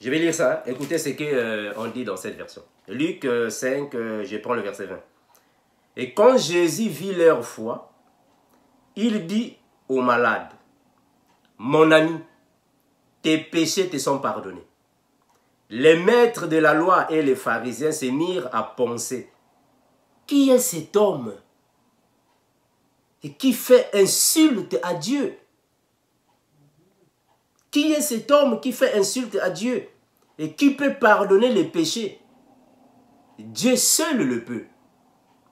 Je vais lire ça. Écoutez ce qu'on dit dans cette version. Luc 5, je prends le verset 20. Et quand Jésus vit leur foi, il dit aux malades, mon ami, tes péchés te sont pardonnés. Les maîtres de la loi et les pharisiens se mirent à penser, qui est cet homme et qui fait insulte à Dieu? Qui est cet homme qui fait insulte à Dieu et qui peut pardonner les péchés? Dieu seul le peut.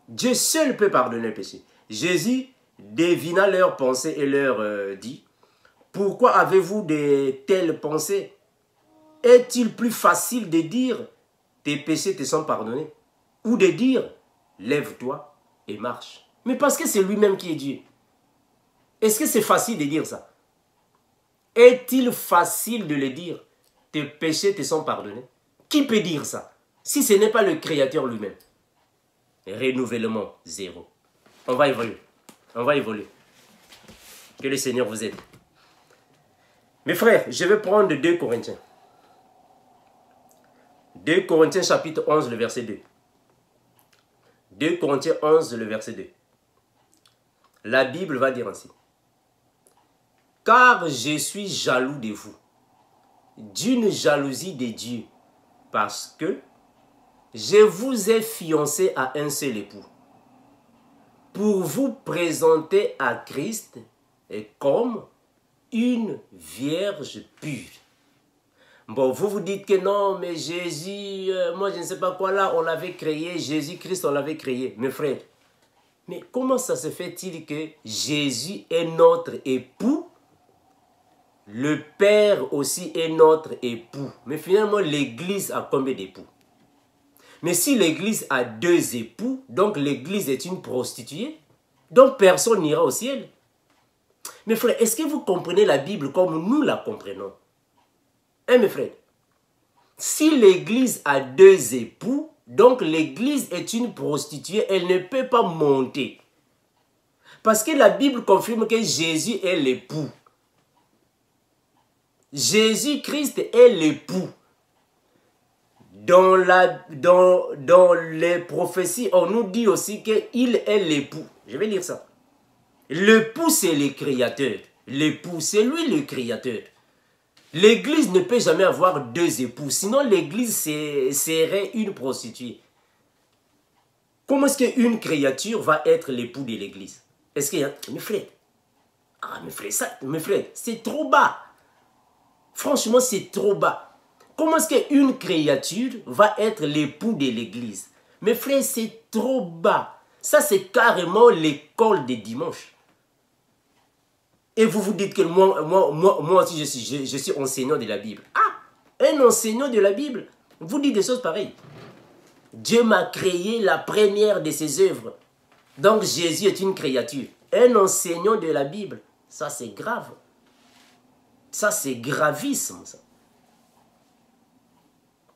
Dieu seul peut pardonner les péchés. Jésus devina leurs pensées et leur dit, pourquoi avez-vous de telles pensées? Est-il plus facile de dire, tes péchés te sont pardonnés, ou de dire, lève-toi et marche? Mais parce que c'est lui-même qui est Dieu. Est-ce que c'est facile de dire ça? Est-il facile de le dire, tes péchés te sont pardonnés? Qui peut dire ça, si ce n'est pas le Créateur lui-même? Renouvellement zéro. On va évoluer. On va évoluer. Que le Seigneur vous aide. Mes frères, je vais prendre 2 Corinthiens. 2 Corinthiens chapitre 11, le verset 2. 2 Corinthiens 11, le verset 2. La Bible va dire ainsi. Car je suis jaloux de vous, d'une jalousie de Dieu, parce que je vous ai fiancé à un seul époux, pour vous présenter à Christ comme une vierge pure. Bon, vous vous dites que non, mais Jésus, moi je ne sais pas quoi là, on l'avait créé, Jésus-Christ, on l'avait créé. Mes frères, mais comment ça se fait-il que Jésus est notre époux, le Père aussi est notre époux? Mais finalement, l'Église a combien d'époux? Mais si l'Église a 2 époux, donc l'Église est une prostituée, donc personne n'ira au ciel. Mes frères, est-ce que vous comprenez la Bible comme nous la comprenons? Hein, mes frères? Si l'Église a 2 époux, donc l'Église est une prostituée, elle ne peut pas monter. Parce que la Bible confirme que Jésus est l'époux. Jésus-Christ est l'époux. Dans les prophéties, on nous dit aussi qu'il est l'époux. Je vais lire ça. L'époux, c'est le Créateur. L'époux, c'est lui le Créateur. L'Église ne peut jamais avoir 2 époux. Sinon, l'Église serait une prostituée. Comment est-ce qu'une créature va être l'époux de l'Église? Est-ce qu'il y a... Mes frères, mes frères, c'est trop bas. Franchement, c'est trop bas. Comment est-ce qu'une créature va être l'époux de l'Église? Mes frères, c'est trop bas. Ça, c'est carrément l'école des dimanches. Et vous vous dites que moi aussi, je suis enseignant de la Bible. Ah, un enseignant de la Bible, vous dites des choses pareilles. Dieu m'a créé la première de ses œuvres. Donc, Jésus est une créature. Un enseignant de la Bible, ça c'est grave. Ça c'est gravissime, ça.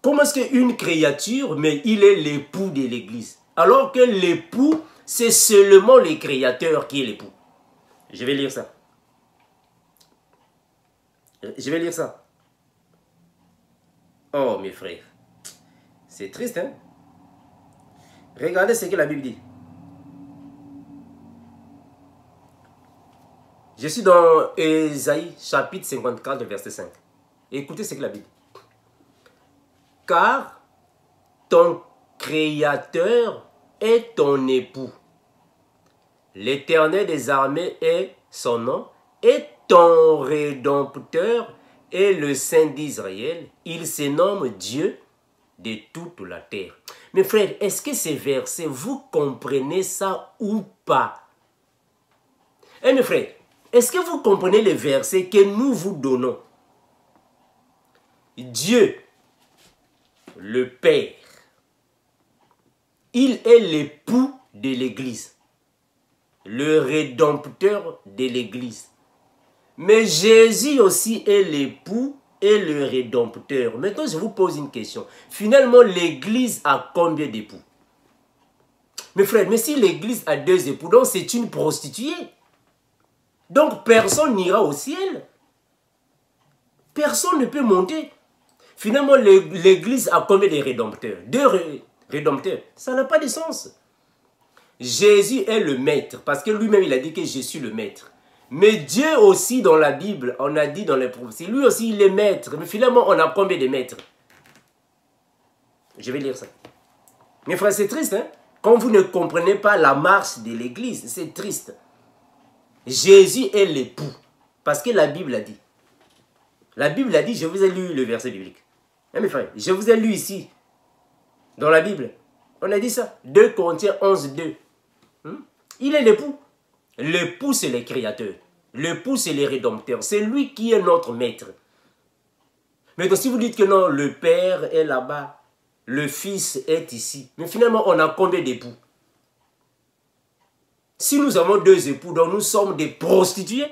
Comment est-ce qu'une créature, mais il est l'époux de l'Église? Alors que l'époux, c'est seulement le Créateur qui est l'époux. Je vais lire ça. Je vais lire ça. Oh, mes frères. C'est triste, hein? Regardez ce que la Bible dit. Je suis dans Ésaïe, chapitre 54, verset 5. Écoutez ce que la Bible dit. Car ton Créateur est ton époux. L'Éternel des armées est son nom, et ton Rédempteur est le Saint d'Israël. Il se nomme Dieu de toute la terre. Mes frères, est-ce que ces versets, vous comprenez ça ou pas? Eh mes frères, est-ce que vous comprenez les versets que nous vous donnons? Dieu, le Père, il est l'époux de l'Église, le Rédempteur de l'Église. Mais Jésus aussi est l'époux et le Rédempteur. Maintenant, je vous pose une question. Finalement, l'Église a combien d'époux? Mes frères, mais si l'Église a 2 époux, donc c'est une prostituée. Donc personne n'ira au ciel. Personne ne peut monter. Finalement, l'Église a combien de rédempteurs? 2 rédempteurs. Ça n'a pas de sens. Jésus est le maître, parce que lui-même il a dit que je suis le maître. Mais Dieu aussi dans la Bible, on a dit dans les prophéties, lui aussi il est maître. Mais finalement, on a combien de maîtres? Je vais lire ça. Mes frères, c'est triste, hein? Quand vous ne comprenez pas la marche de l'Église, c'est triste. Jésus est l'époux, parce que la Bible a dit. La Bible a dit, je vous ai lu le verset biblique. Hein, mes frères, je vous ai lu ici, dans la Bible. On a dit ça. 2 Corinthiens 11, 2. Il est l'époux. L'époux, c'est le Créateur. L'époux, c'est le rédempteur. C'est lui qui est notre maître. Mais si vous dites que non, le père est là-bas, le fils est ici. Mais finalement, on a combien d'époux? Si nous avons 2 époux, donc nous sommes des prostituées.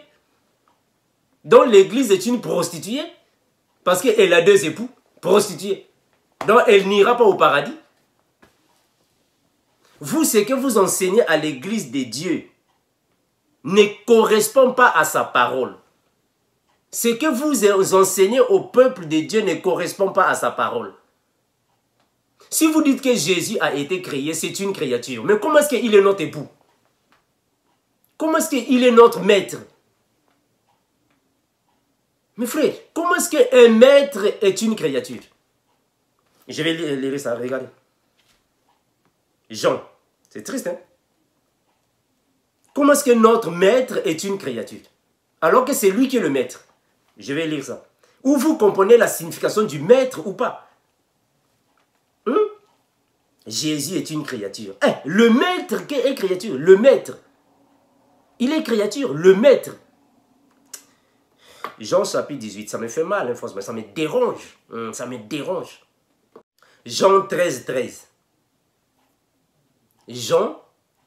Donc l'église est une prostituée. Parce qu'elle a 2 époux, prostituées. Donc elle n'ira pas au paradis. Vous, ce que vous enseignez à l'église de Dieu ne correspond pas à sa parole. Ce que vous enseignez au peuple de Dieu ne correspond pas à sa parole. Si vous dites que Jésus a été créé, c'est une créature. Mais comment est-ce qu'il est notre époux? Comment est-ce qu'il est notre maître? Mes frères, comment est-ce qu'un maître est une créature? Je vais lire ça, regardez. Jean, c'est triste, hein? Comment est-ce que notre maître est une créature? Alors que c'est lui qui est le maître. Je vais lire ça. Ou vous comprenez la signification du maître ou pas? Jésus est une créature. Le maître qui est créature, le maître. Il est créature, le maître. Jean chapitre 18, ça me fait mal, hein, franchement, ça me dérange. Ça me dérange. Jean 13, 13. Jean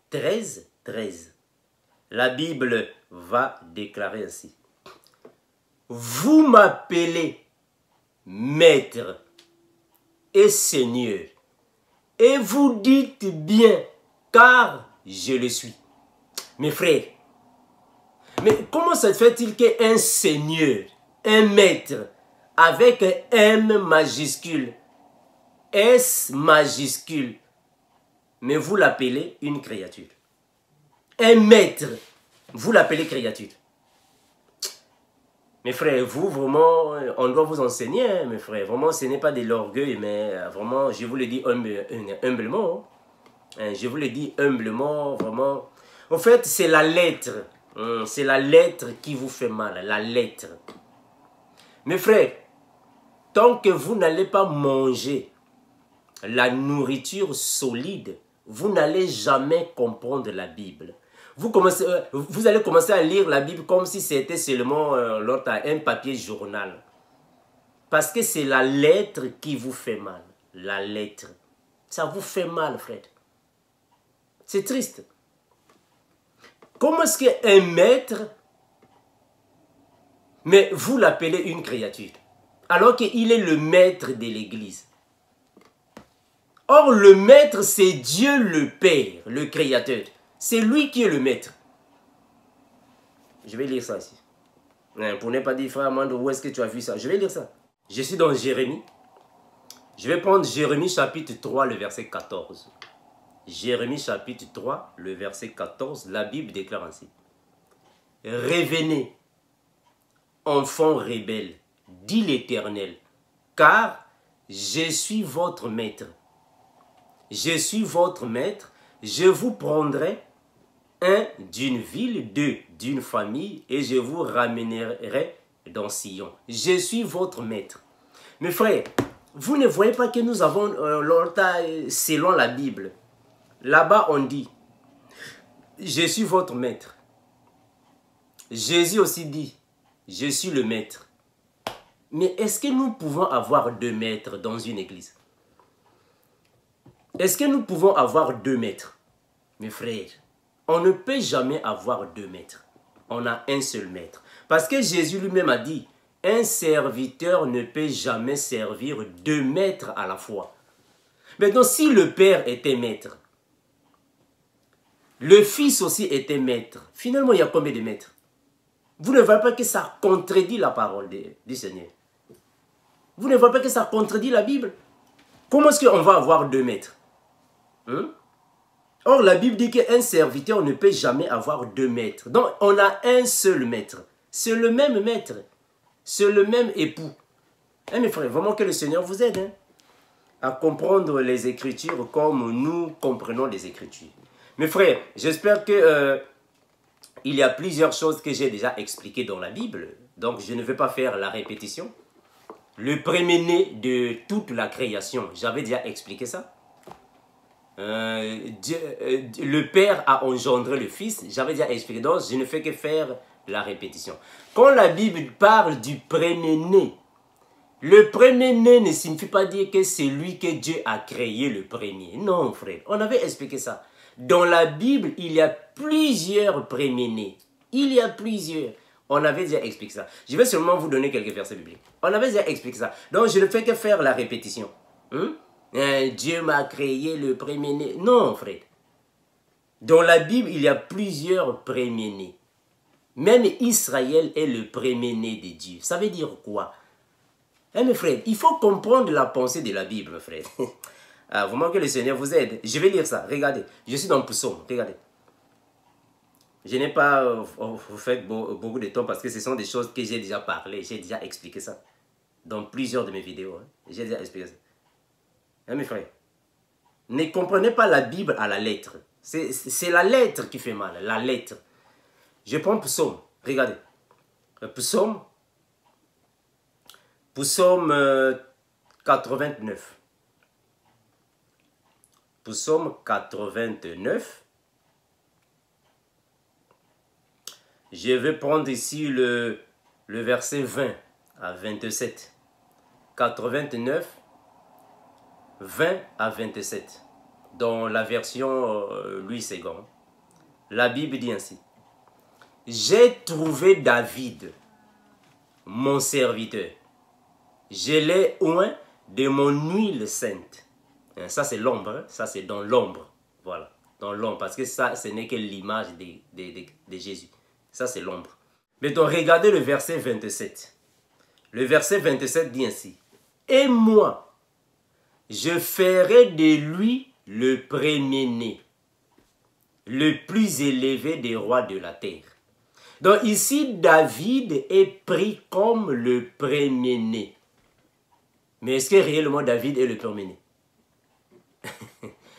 13, 13. La Bible va déclarer ainsi. Vous m'appelez maître et seigneur, et vous dites bien, car je le suis. Mes frères, mais comment se fait-il qu'un seigneur, un maître, avec un M majuscule, S majuscule, mais vous l'appelez une créature? Un maître, vous l'appelez créature. Mes frères, vous, vraiment, on doit vous enseigner, hein, mes frères. Vraiment, ce n'est pas de l'orgueil, mais vraiment, je vous le dis humblement. Hein, je vous le dis humblement, vraiment. En fait, c'est la lettre. C'est la lettre qui vous fait mal, la lettre. Mes frères, tant que vous n'allez pas manger la nourriture solide, vous n'allez jamais comprendre la Bible. Vous allez commencer à lire la Bible comme si c'était seulement un papier journal. Parce que c'est la lettre qui vous fait mal. La lettre. Ça vous fait mal, frère. C'est triste. Comment est-ce qu'un maître, mais vous l'appelez une créature, alors qu'il est le maître de l'église? Or, le maître, c'est Dieu le Père, le Créateur. C'est lui qui est le maître. Je vais lire ça ici. Pour ne pas dire, frère Amando, où est-ce que tu as vu ça? Je vais lire ça. Je suis dans Jérémie. Je vais prendre Jérémie chapitre 3, le verset 14. Jérémie chapitre 3, le verset 14. La Bible déclare ainsi. Revenez, enfants rebelles, dit l'Éternel, car je suis votre maître. Je suis votre maître, je vous prendrai un d'une ville, 2 d'une famille, et je vous ramènerai dans Sion. Je suis votre maître. Mes frères, vous ne voyez pas que nous avons, selon la Bible, là-bas on dit, je suis votre maître. Jésus aussi dit, je suis le maître. Mais est-ce que nous pouvons avoir 2 maîtres dans une église? Est-ce que nous pouvons avoir 2 maîtres? Mes frères, on ne peut jamais avoir 2 maîtres. On a un seul maître. Parce que Jésus lui-même a dit, un serviteur ne peut jamais servir 2 maîtres à la fois. Maintenant, si le Père était maître, le Fils aussi était maître, finalement, il y a combien de maîtres? Vous ne voyez pas que ça contredit la parole du Seigneur? Vous ne voyez pas que ça contredit la Bible? Comment est-ce qu'on va avoir 2 maîtres? Or, la Bible dit qu'un serviteur ne peut jamais avoir 2 maîtres. Donc, on a un seul maître. C'est le même maître. C'est le même époux. Mes frères, vraiment que le Seigneur vous aide à comprendre les Écritures comme nous comprenons les Écritures. Mes frères, j'espère que il y a plusieurs choses que j'ai déjà expliquées dans la Bible. Donc, je ne vais pas faire la répétition. Le premier-né de toute la création, j'avais déjà expliqué ça. le Père a engendré le Fils. J'avais déjà expliqué, donc je ne fais que faire la répétition. Quand la Bible parle du premier-né, le premier-né ne signifie pas dire que c'est lui que Dieu a créé le premier. Non, frère, on avait expliqué ça. Dans la Bible, il y a plusieurs premiers-nés. Il y a plusieurs. On avait déjà expliqué ça. Je vais seulement vous donner quelques versets bibliques. On avait déjà expliqué ça. Donc, je ne fais que faire la répétition. Dieu m'a créé le premier-né. Non, frère. Dans la Bible, il y a plusieurs premiers-nés. Même Israël est le premier-né de Dieu. Ça veut dire quoi? Mes frères, il faut comprendre la pensée de la Bible, frère. Vous manquez, le Seigneur vous aide. Je vais lire ça. Regardez. Je suis dans le psaume. Regardez. Je n'ai pas fait beaucoup de temps parce que ce sont des choses que j'ai déjà parlé. J'ai déjà expliqué ça. Dans plusieurs de mes vidéos. J'ai déjà expliqué ça. Mes frères, ne comprenez pas la Bible à la lettre. C'est la lettre qui fait mal. La lettre. Je prends psaume. Regardez. Psaume 89. Psaume 89. Je vais prendre ici le verset 20 à 27. 89, 20 à 27. Dans la version Louis II. La Bible dit ainsi. J'ai trouvé David, mon serviteur. Je l'ai oint de mon huile sainte. Ça, c'est l'ombre. Ça, c'est dans l'ombre. Voilà. Dans l'ombre. Parce que ça, ce n'est que l'image de Jésus. Ça, c'est l'ombre. Mais donc, regardez le verset 27. Le verset 27 dit ainsi. Et moi, je ferai de lui le premier-né, le plus élevé des rois de la terre. Donc ici, David est pris comme le premier-né. Mais est-ce que réellement David est le premier-né?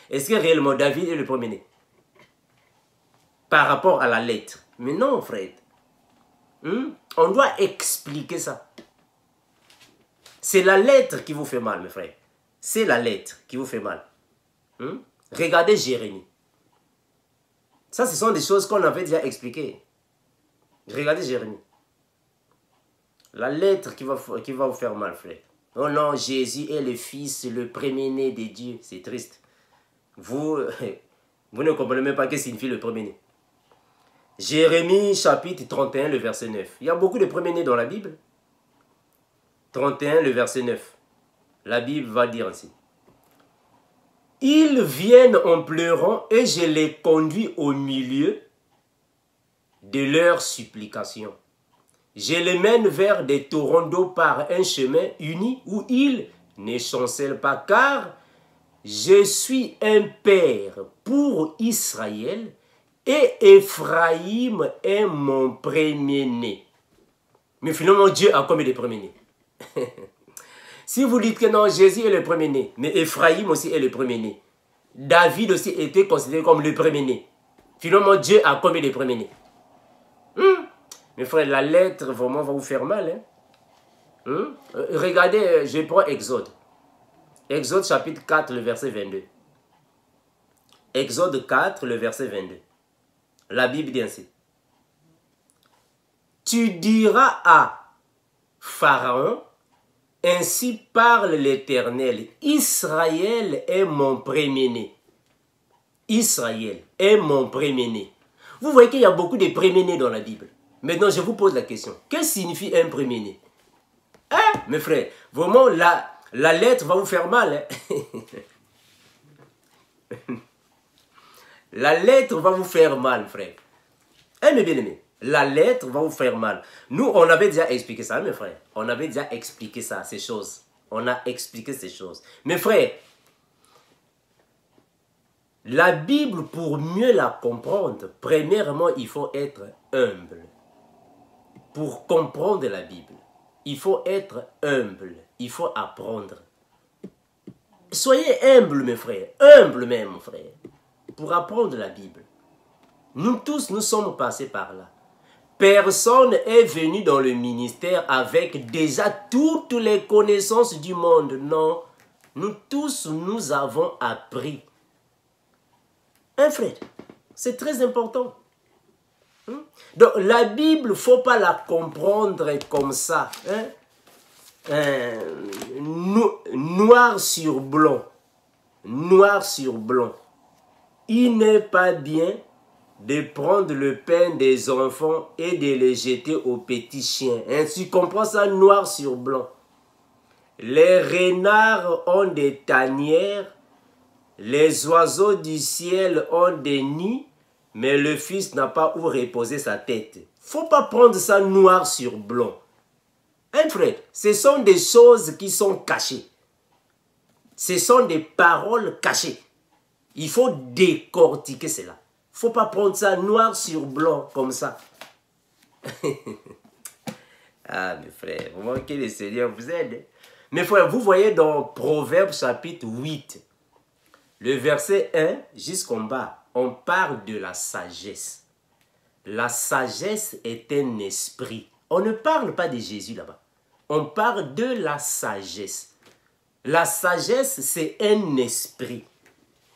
Est-ce que réellement David est le premier-né? Par rapport à la lettre. Mais non, frère. On doit expliquer ça. C'est la lettre qui vous fait mal, mes frères. C'est la lettre qui vous fait mal. Regardez Jérémie. Ça, ce sont des choses qu'on avait déjà expliquées. Regardez Jérémie. La lettre qui va vous faire mal, frère. Oh non, Jésus est le fils, le premier-né de Dieu. C'est triste. Vous ne comprenez même pas ce que signifie le premier-né. Jérémie chapitre 31, le verset 9. Il y a beaucoup de premiers-nés dans la Bible. 31, le verset 9. La Bible va dire ainsi. Ils viennent en pleurant et je les conduis au milieu de leurs supplications. Je les mène vers des torrents d'eau par un chemin uni où ils ne chancellent pas, car je suis un père pour Israël et Ephraïm est mon premier-né. Mais finalement, Dieu a combien de premiers-nés? Si vous dites que non, Jésus est le premier-né, mais Ephraïm aussi est le premier-né. David aussi était considéré comme le premier-né. Finalement, Dieu a combien de premiers-nés? Mes frères, la lettre vraiment va vous faire mal. Regardez, je prends Exode. Exode chapitre 4, le verset 22. Exode 4, le verset 22. La Bible dit ainsi. Tu diras à Pharaon, ainsi parle l'Éternel, Israël est mon premier-né. Israël est mon premier-né. Vous voyez qu'il y a beaucoup de premiers-nés dans la Bible. Maintenant, je vous pose la question. Que signifie un premier-né? Mes frères, vraiment, la lettre va vous faire mal. La lettre va vous faire mal, frère. Mes bien-aimés, la lettre va vous faire mal. Nous, on avait déjà expliqué ça, mes frères. On avait déjà expliqué ça, ces choses. On a expliqué ces choses. Mes frères, la Bible, pour mieux la comprendre, premièrement, il faut être humble. Pour comprendre la Bible, il faut être humble. Il faut apprendre. Soyez humble, mes frères. Humble même, frère. Pour apprendre la Bible. Nous tous, nous sommes passés par là. Personne est venu dans le ministère avec déjà toutes les connaissances du monde. Non. Nous tous, nous avons appris. Hein, frère? C'est très important. Donc, la Bible, il ne faut pas la comprendre comme ça. Noir sur blanc. Noir sur blanc. Il n'est pas bien de prendre le pain des enfants et de les jeter aux petits chiens. Hein, tu comprends ça, noir sur blanc? Les renards ont des tanières, les oiseaux du ciel ont des nids, mais le fils n'a pas où reposer sa tête. Faut pas prendre ça noir sur blanc. Hein, frère, ce sont des choses qui sont cachées. Ce sont des paroles cachées. Il faut décortiquer cela. Faut pas prendre ça noir sur blanc comme ça. Ah, mes frères, vraiment que le Seigneur vous aide. Mes frères, vous voyez dans Proverbes chapitre 8, le verset 1 jusqu'en bas, on parle de la sagesse. La sagesse est un esprit. On ne parle pas de Jésus là-bas. On parle de la sagesse. La sagesse, c'est un esprit.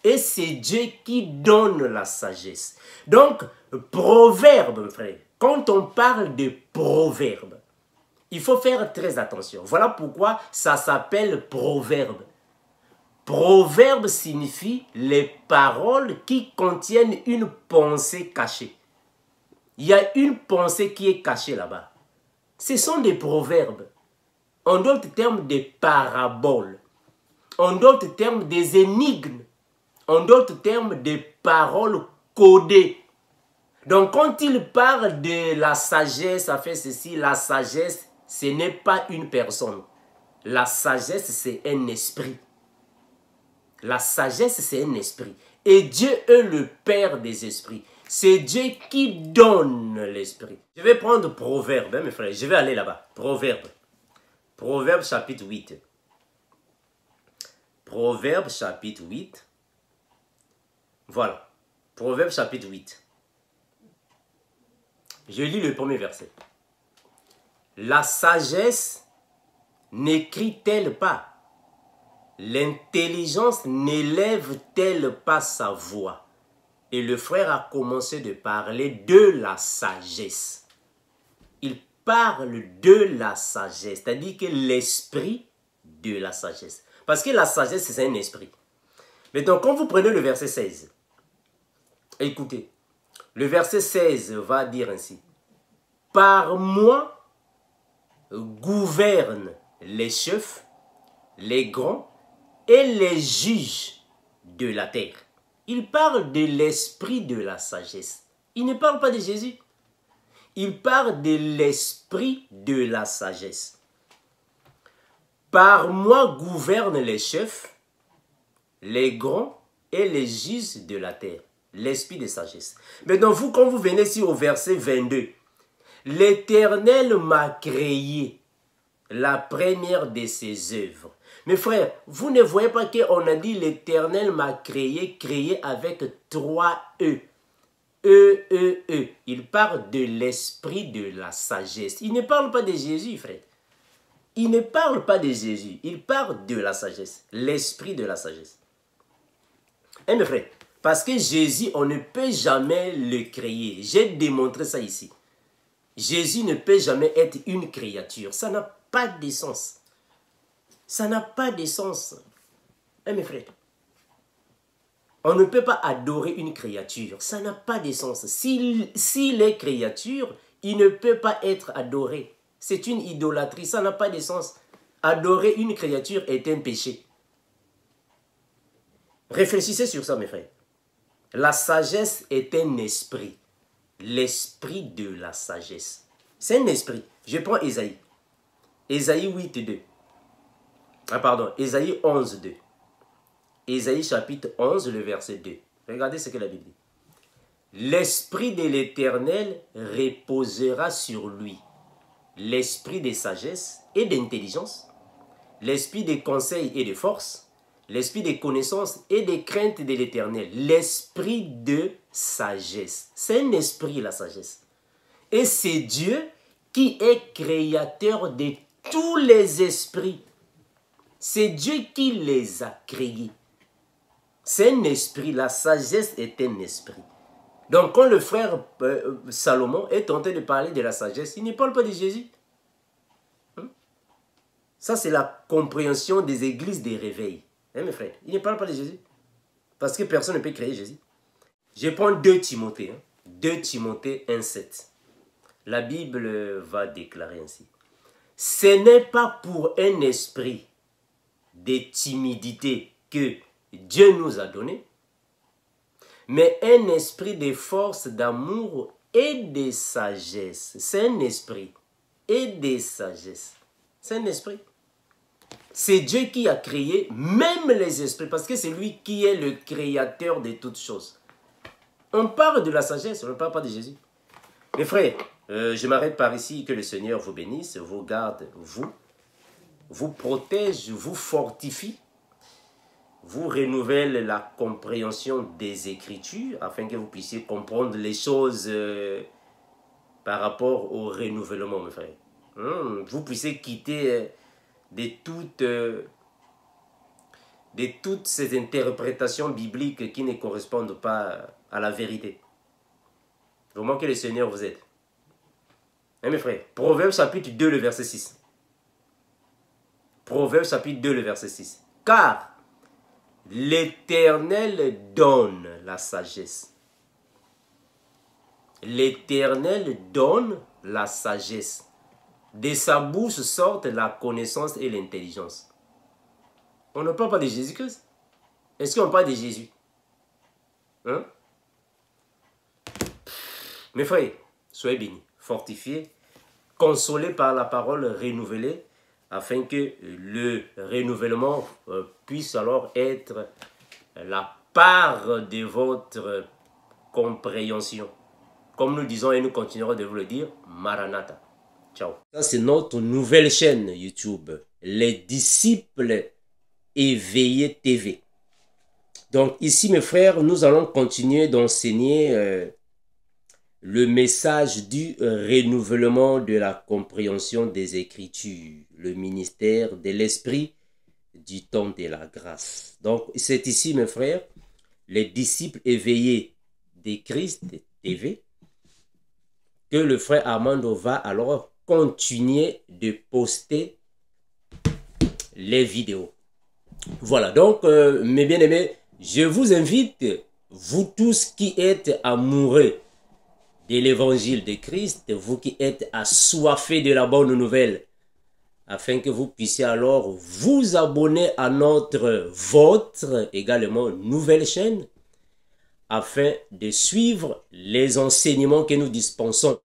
Et c'est Dieu qui donne la sagesse. Donc, proverbe, frère. Quand on parle de proverbe, il faut faire très attention. Voilà pourquoi ça s'appelle proverbe. Proverbe signifie les paroles qui contiennent une pensée cachée. Il y a une pensée qui est cachée là-bas. Ce sont des proverbes. En d'autres termes, des paraboles. En d'autres termes, des énigmes. En d'autres termes, des paroles codées. Donc, quand il parle de la sagesse, ça fait ceci, la sagesse, ce n'est pas une personne. La sagesse, c'est un esprit. La sagesse, c'est un esprit. Et Dieu est le Père des esprits. C'est Dieu qui donne l'esprit. Je vais prendre Proverbe, hein, mes frères. Je vais aller là-bas. Proverbe. Proverbe chapitre 8. Proverbe chapitre 8. Voilà. Proverbe chapitre 8. Je lis le premier verset. La sagesse n'écrit-elle pas? L'intelligence n'élève-t-elle pas sa voix? Et le frère a commencé de parler de la sagesse. Il parle de la sagesse, c'est-à-dire que l'esprit de la sagesse. Parce que la sagesse, c'est un esprit. Maintenant, quand vous prenez le verset 16, écoutez, le verset 16 va dire ainsi. Par moi gouvernent les chefs, les grands et les juges de la terre. Il parle de l'esprit de la sagesse. Il ne parle pas de Jésus. Il parle de l'esprit de la sagesse. Par moi gouvernent les chefs, les grands et les juges de la terre. L'esprit de sagesse. Maintenant, vous, quand vous venez ici au verset 22, l'Éternel m'a créé, la première de ses œuvres. Mes frères, vous ne voyez pas qu'on a dit l'Éternel m'a créé, créé avec 3 E. E. Il parle de l'esprit de la sagesse. Il ne parle pas de Jésus, frère. Il ne parle pas de Jésus. Il parle de la sagesse. L'esprit de la sagesse. Eh mes frères, parce que Jésus, on ne peut jamais le créer. J'ai démontré ça ici. Jésus ne peut jamais être une créature. Ça n'a pas de sens. Ça n'a pas de sens. Hein, mes frères? On ne peut pas adorer une créature. Ça n'a pas de sens. S'il est créature, il ne peut pas être adoré. C'est une idolâtrie. Ça n'a pas de sens. Adorer une créature est un péché. Réfléchissez sur ça, mes frères. La sagesse est un esprit. L'esprit de la sagesse. C'est un esprit. Je prends Ésaïe. Ésaïe 8.2. Ah pardon, Ésaïe 11.2. Ésaïe chapitre 11, le verset 2. Regardez ce que la Bible dit. L'esprit de l'Éternel reposera sur lui. L'esprit de sagesse et d'intelligence. L'esprit de conseil et de force. L'esprit de connaissance et de crainte de l'Éternel. L'esprit de sagesse. C'est un esprit, la sagesse. Et c'est Dieu qui est créateur de tous les esprits. C'est Dieu qui les a créés. C'est un esprit. La sagesse est un esprit. Donc, quand le frère Salomon est tenté de parler de la sagesse, il ne parle pas de Jésus. Ça, c'est la compréhension des églises des réveils. Hein, mes frères? Il ne parle pas de Jésus. Parce que personne ne peut créer Jésus. Je prends 2 Timothée. 2 Timothée 1,7. La Bible va déclarer ainsi. Ce n'est pas pour un esprit de timidité que Dieu nous a donné, mais un esprit de force, d'amour et de sagesse. C'est un esprit et de sagesse. C'est un esprit. C'est Dieu qui a créé même les esprits, parce que c'est lui qui est le créateur de toutes choses. On parle de la sagesse, on ne parle pas de Jésus. Mes frères, je m'arrête par ici. Que le Seigneur vous bénisse, vous garde, vous protège, vous fortifie, vous renouvelle la compréhension des Écritures afin que vous puissiez comprendre les choses par rapport au renouvellement, mes frères. Vous puissiez quitter de toutes ces interprétations bibliques qui ne correspondent pas à la vérité. Vraiment que le Seigneur vous aide. Hein, mes frères, Proverbes chapitre 2, le verset 6. Proverbes chapitre 2, le verset 6. Car l'Éternel donne la sagesse. L'Éternel donne la sagesse. De sa bouche sortent la connaissance et l'intelligence. On ne parle pas de Jésus-Christ. Est-ce qu'on parle de Jésus? Hein? Mes frères, soyez bénis, fortifiés, consolés par la parole renouvelée, afin que le renouvellement puisse alors être la part de votre compréhension. Comme nous disons et nous continuerons de vous le dire, Maranatha. Ciao. Ça, c'est notre nouvelle chaîne YouTube, Les Disciples Éveillés TV. Donc ici, mes frères, nous allons continuer d'enseigner le message du renouvellement de la compréhension des Écritures, le ministère de l'Esprit du temps de la grâce. Donc c'est ici, mes frères, les disciples éveillés de Christ TV, que le frère Armando va alors continuer de poster les vidéos. Voilà, donc mes bien-aimés, je vous invite, vous tous qui êtes amoureux de l'évangile de Christ, vous qui êtes assoiffés de la bonne nouvelle, afin que vous puissiez alors vous abonner à votre également nouvelle chaîne, afin de suivre les enseignements que nous dispensons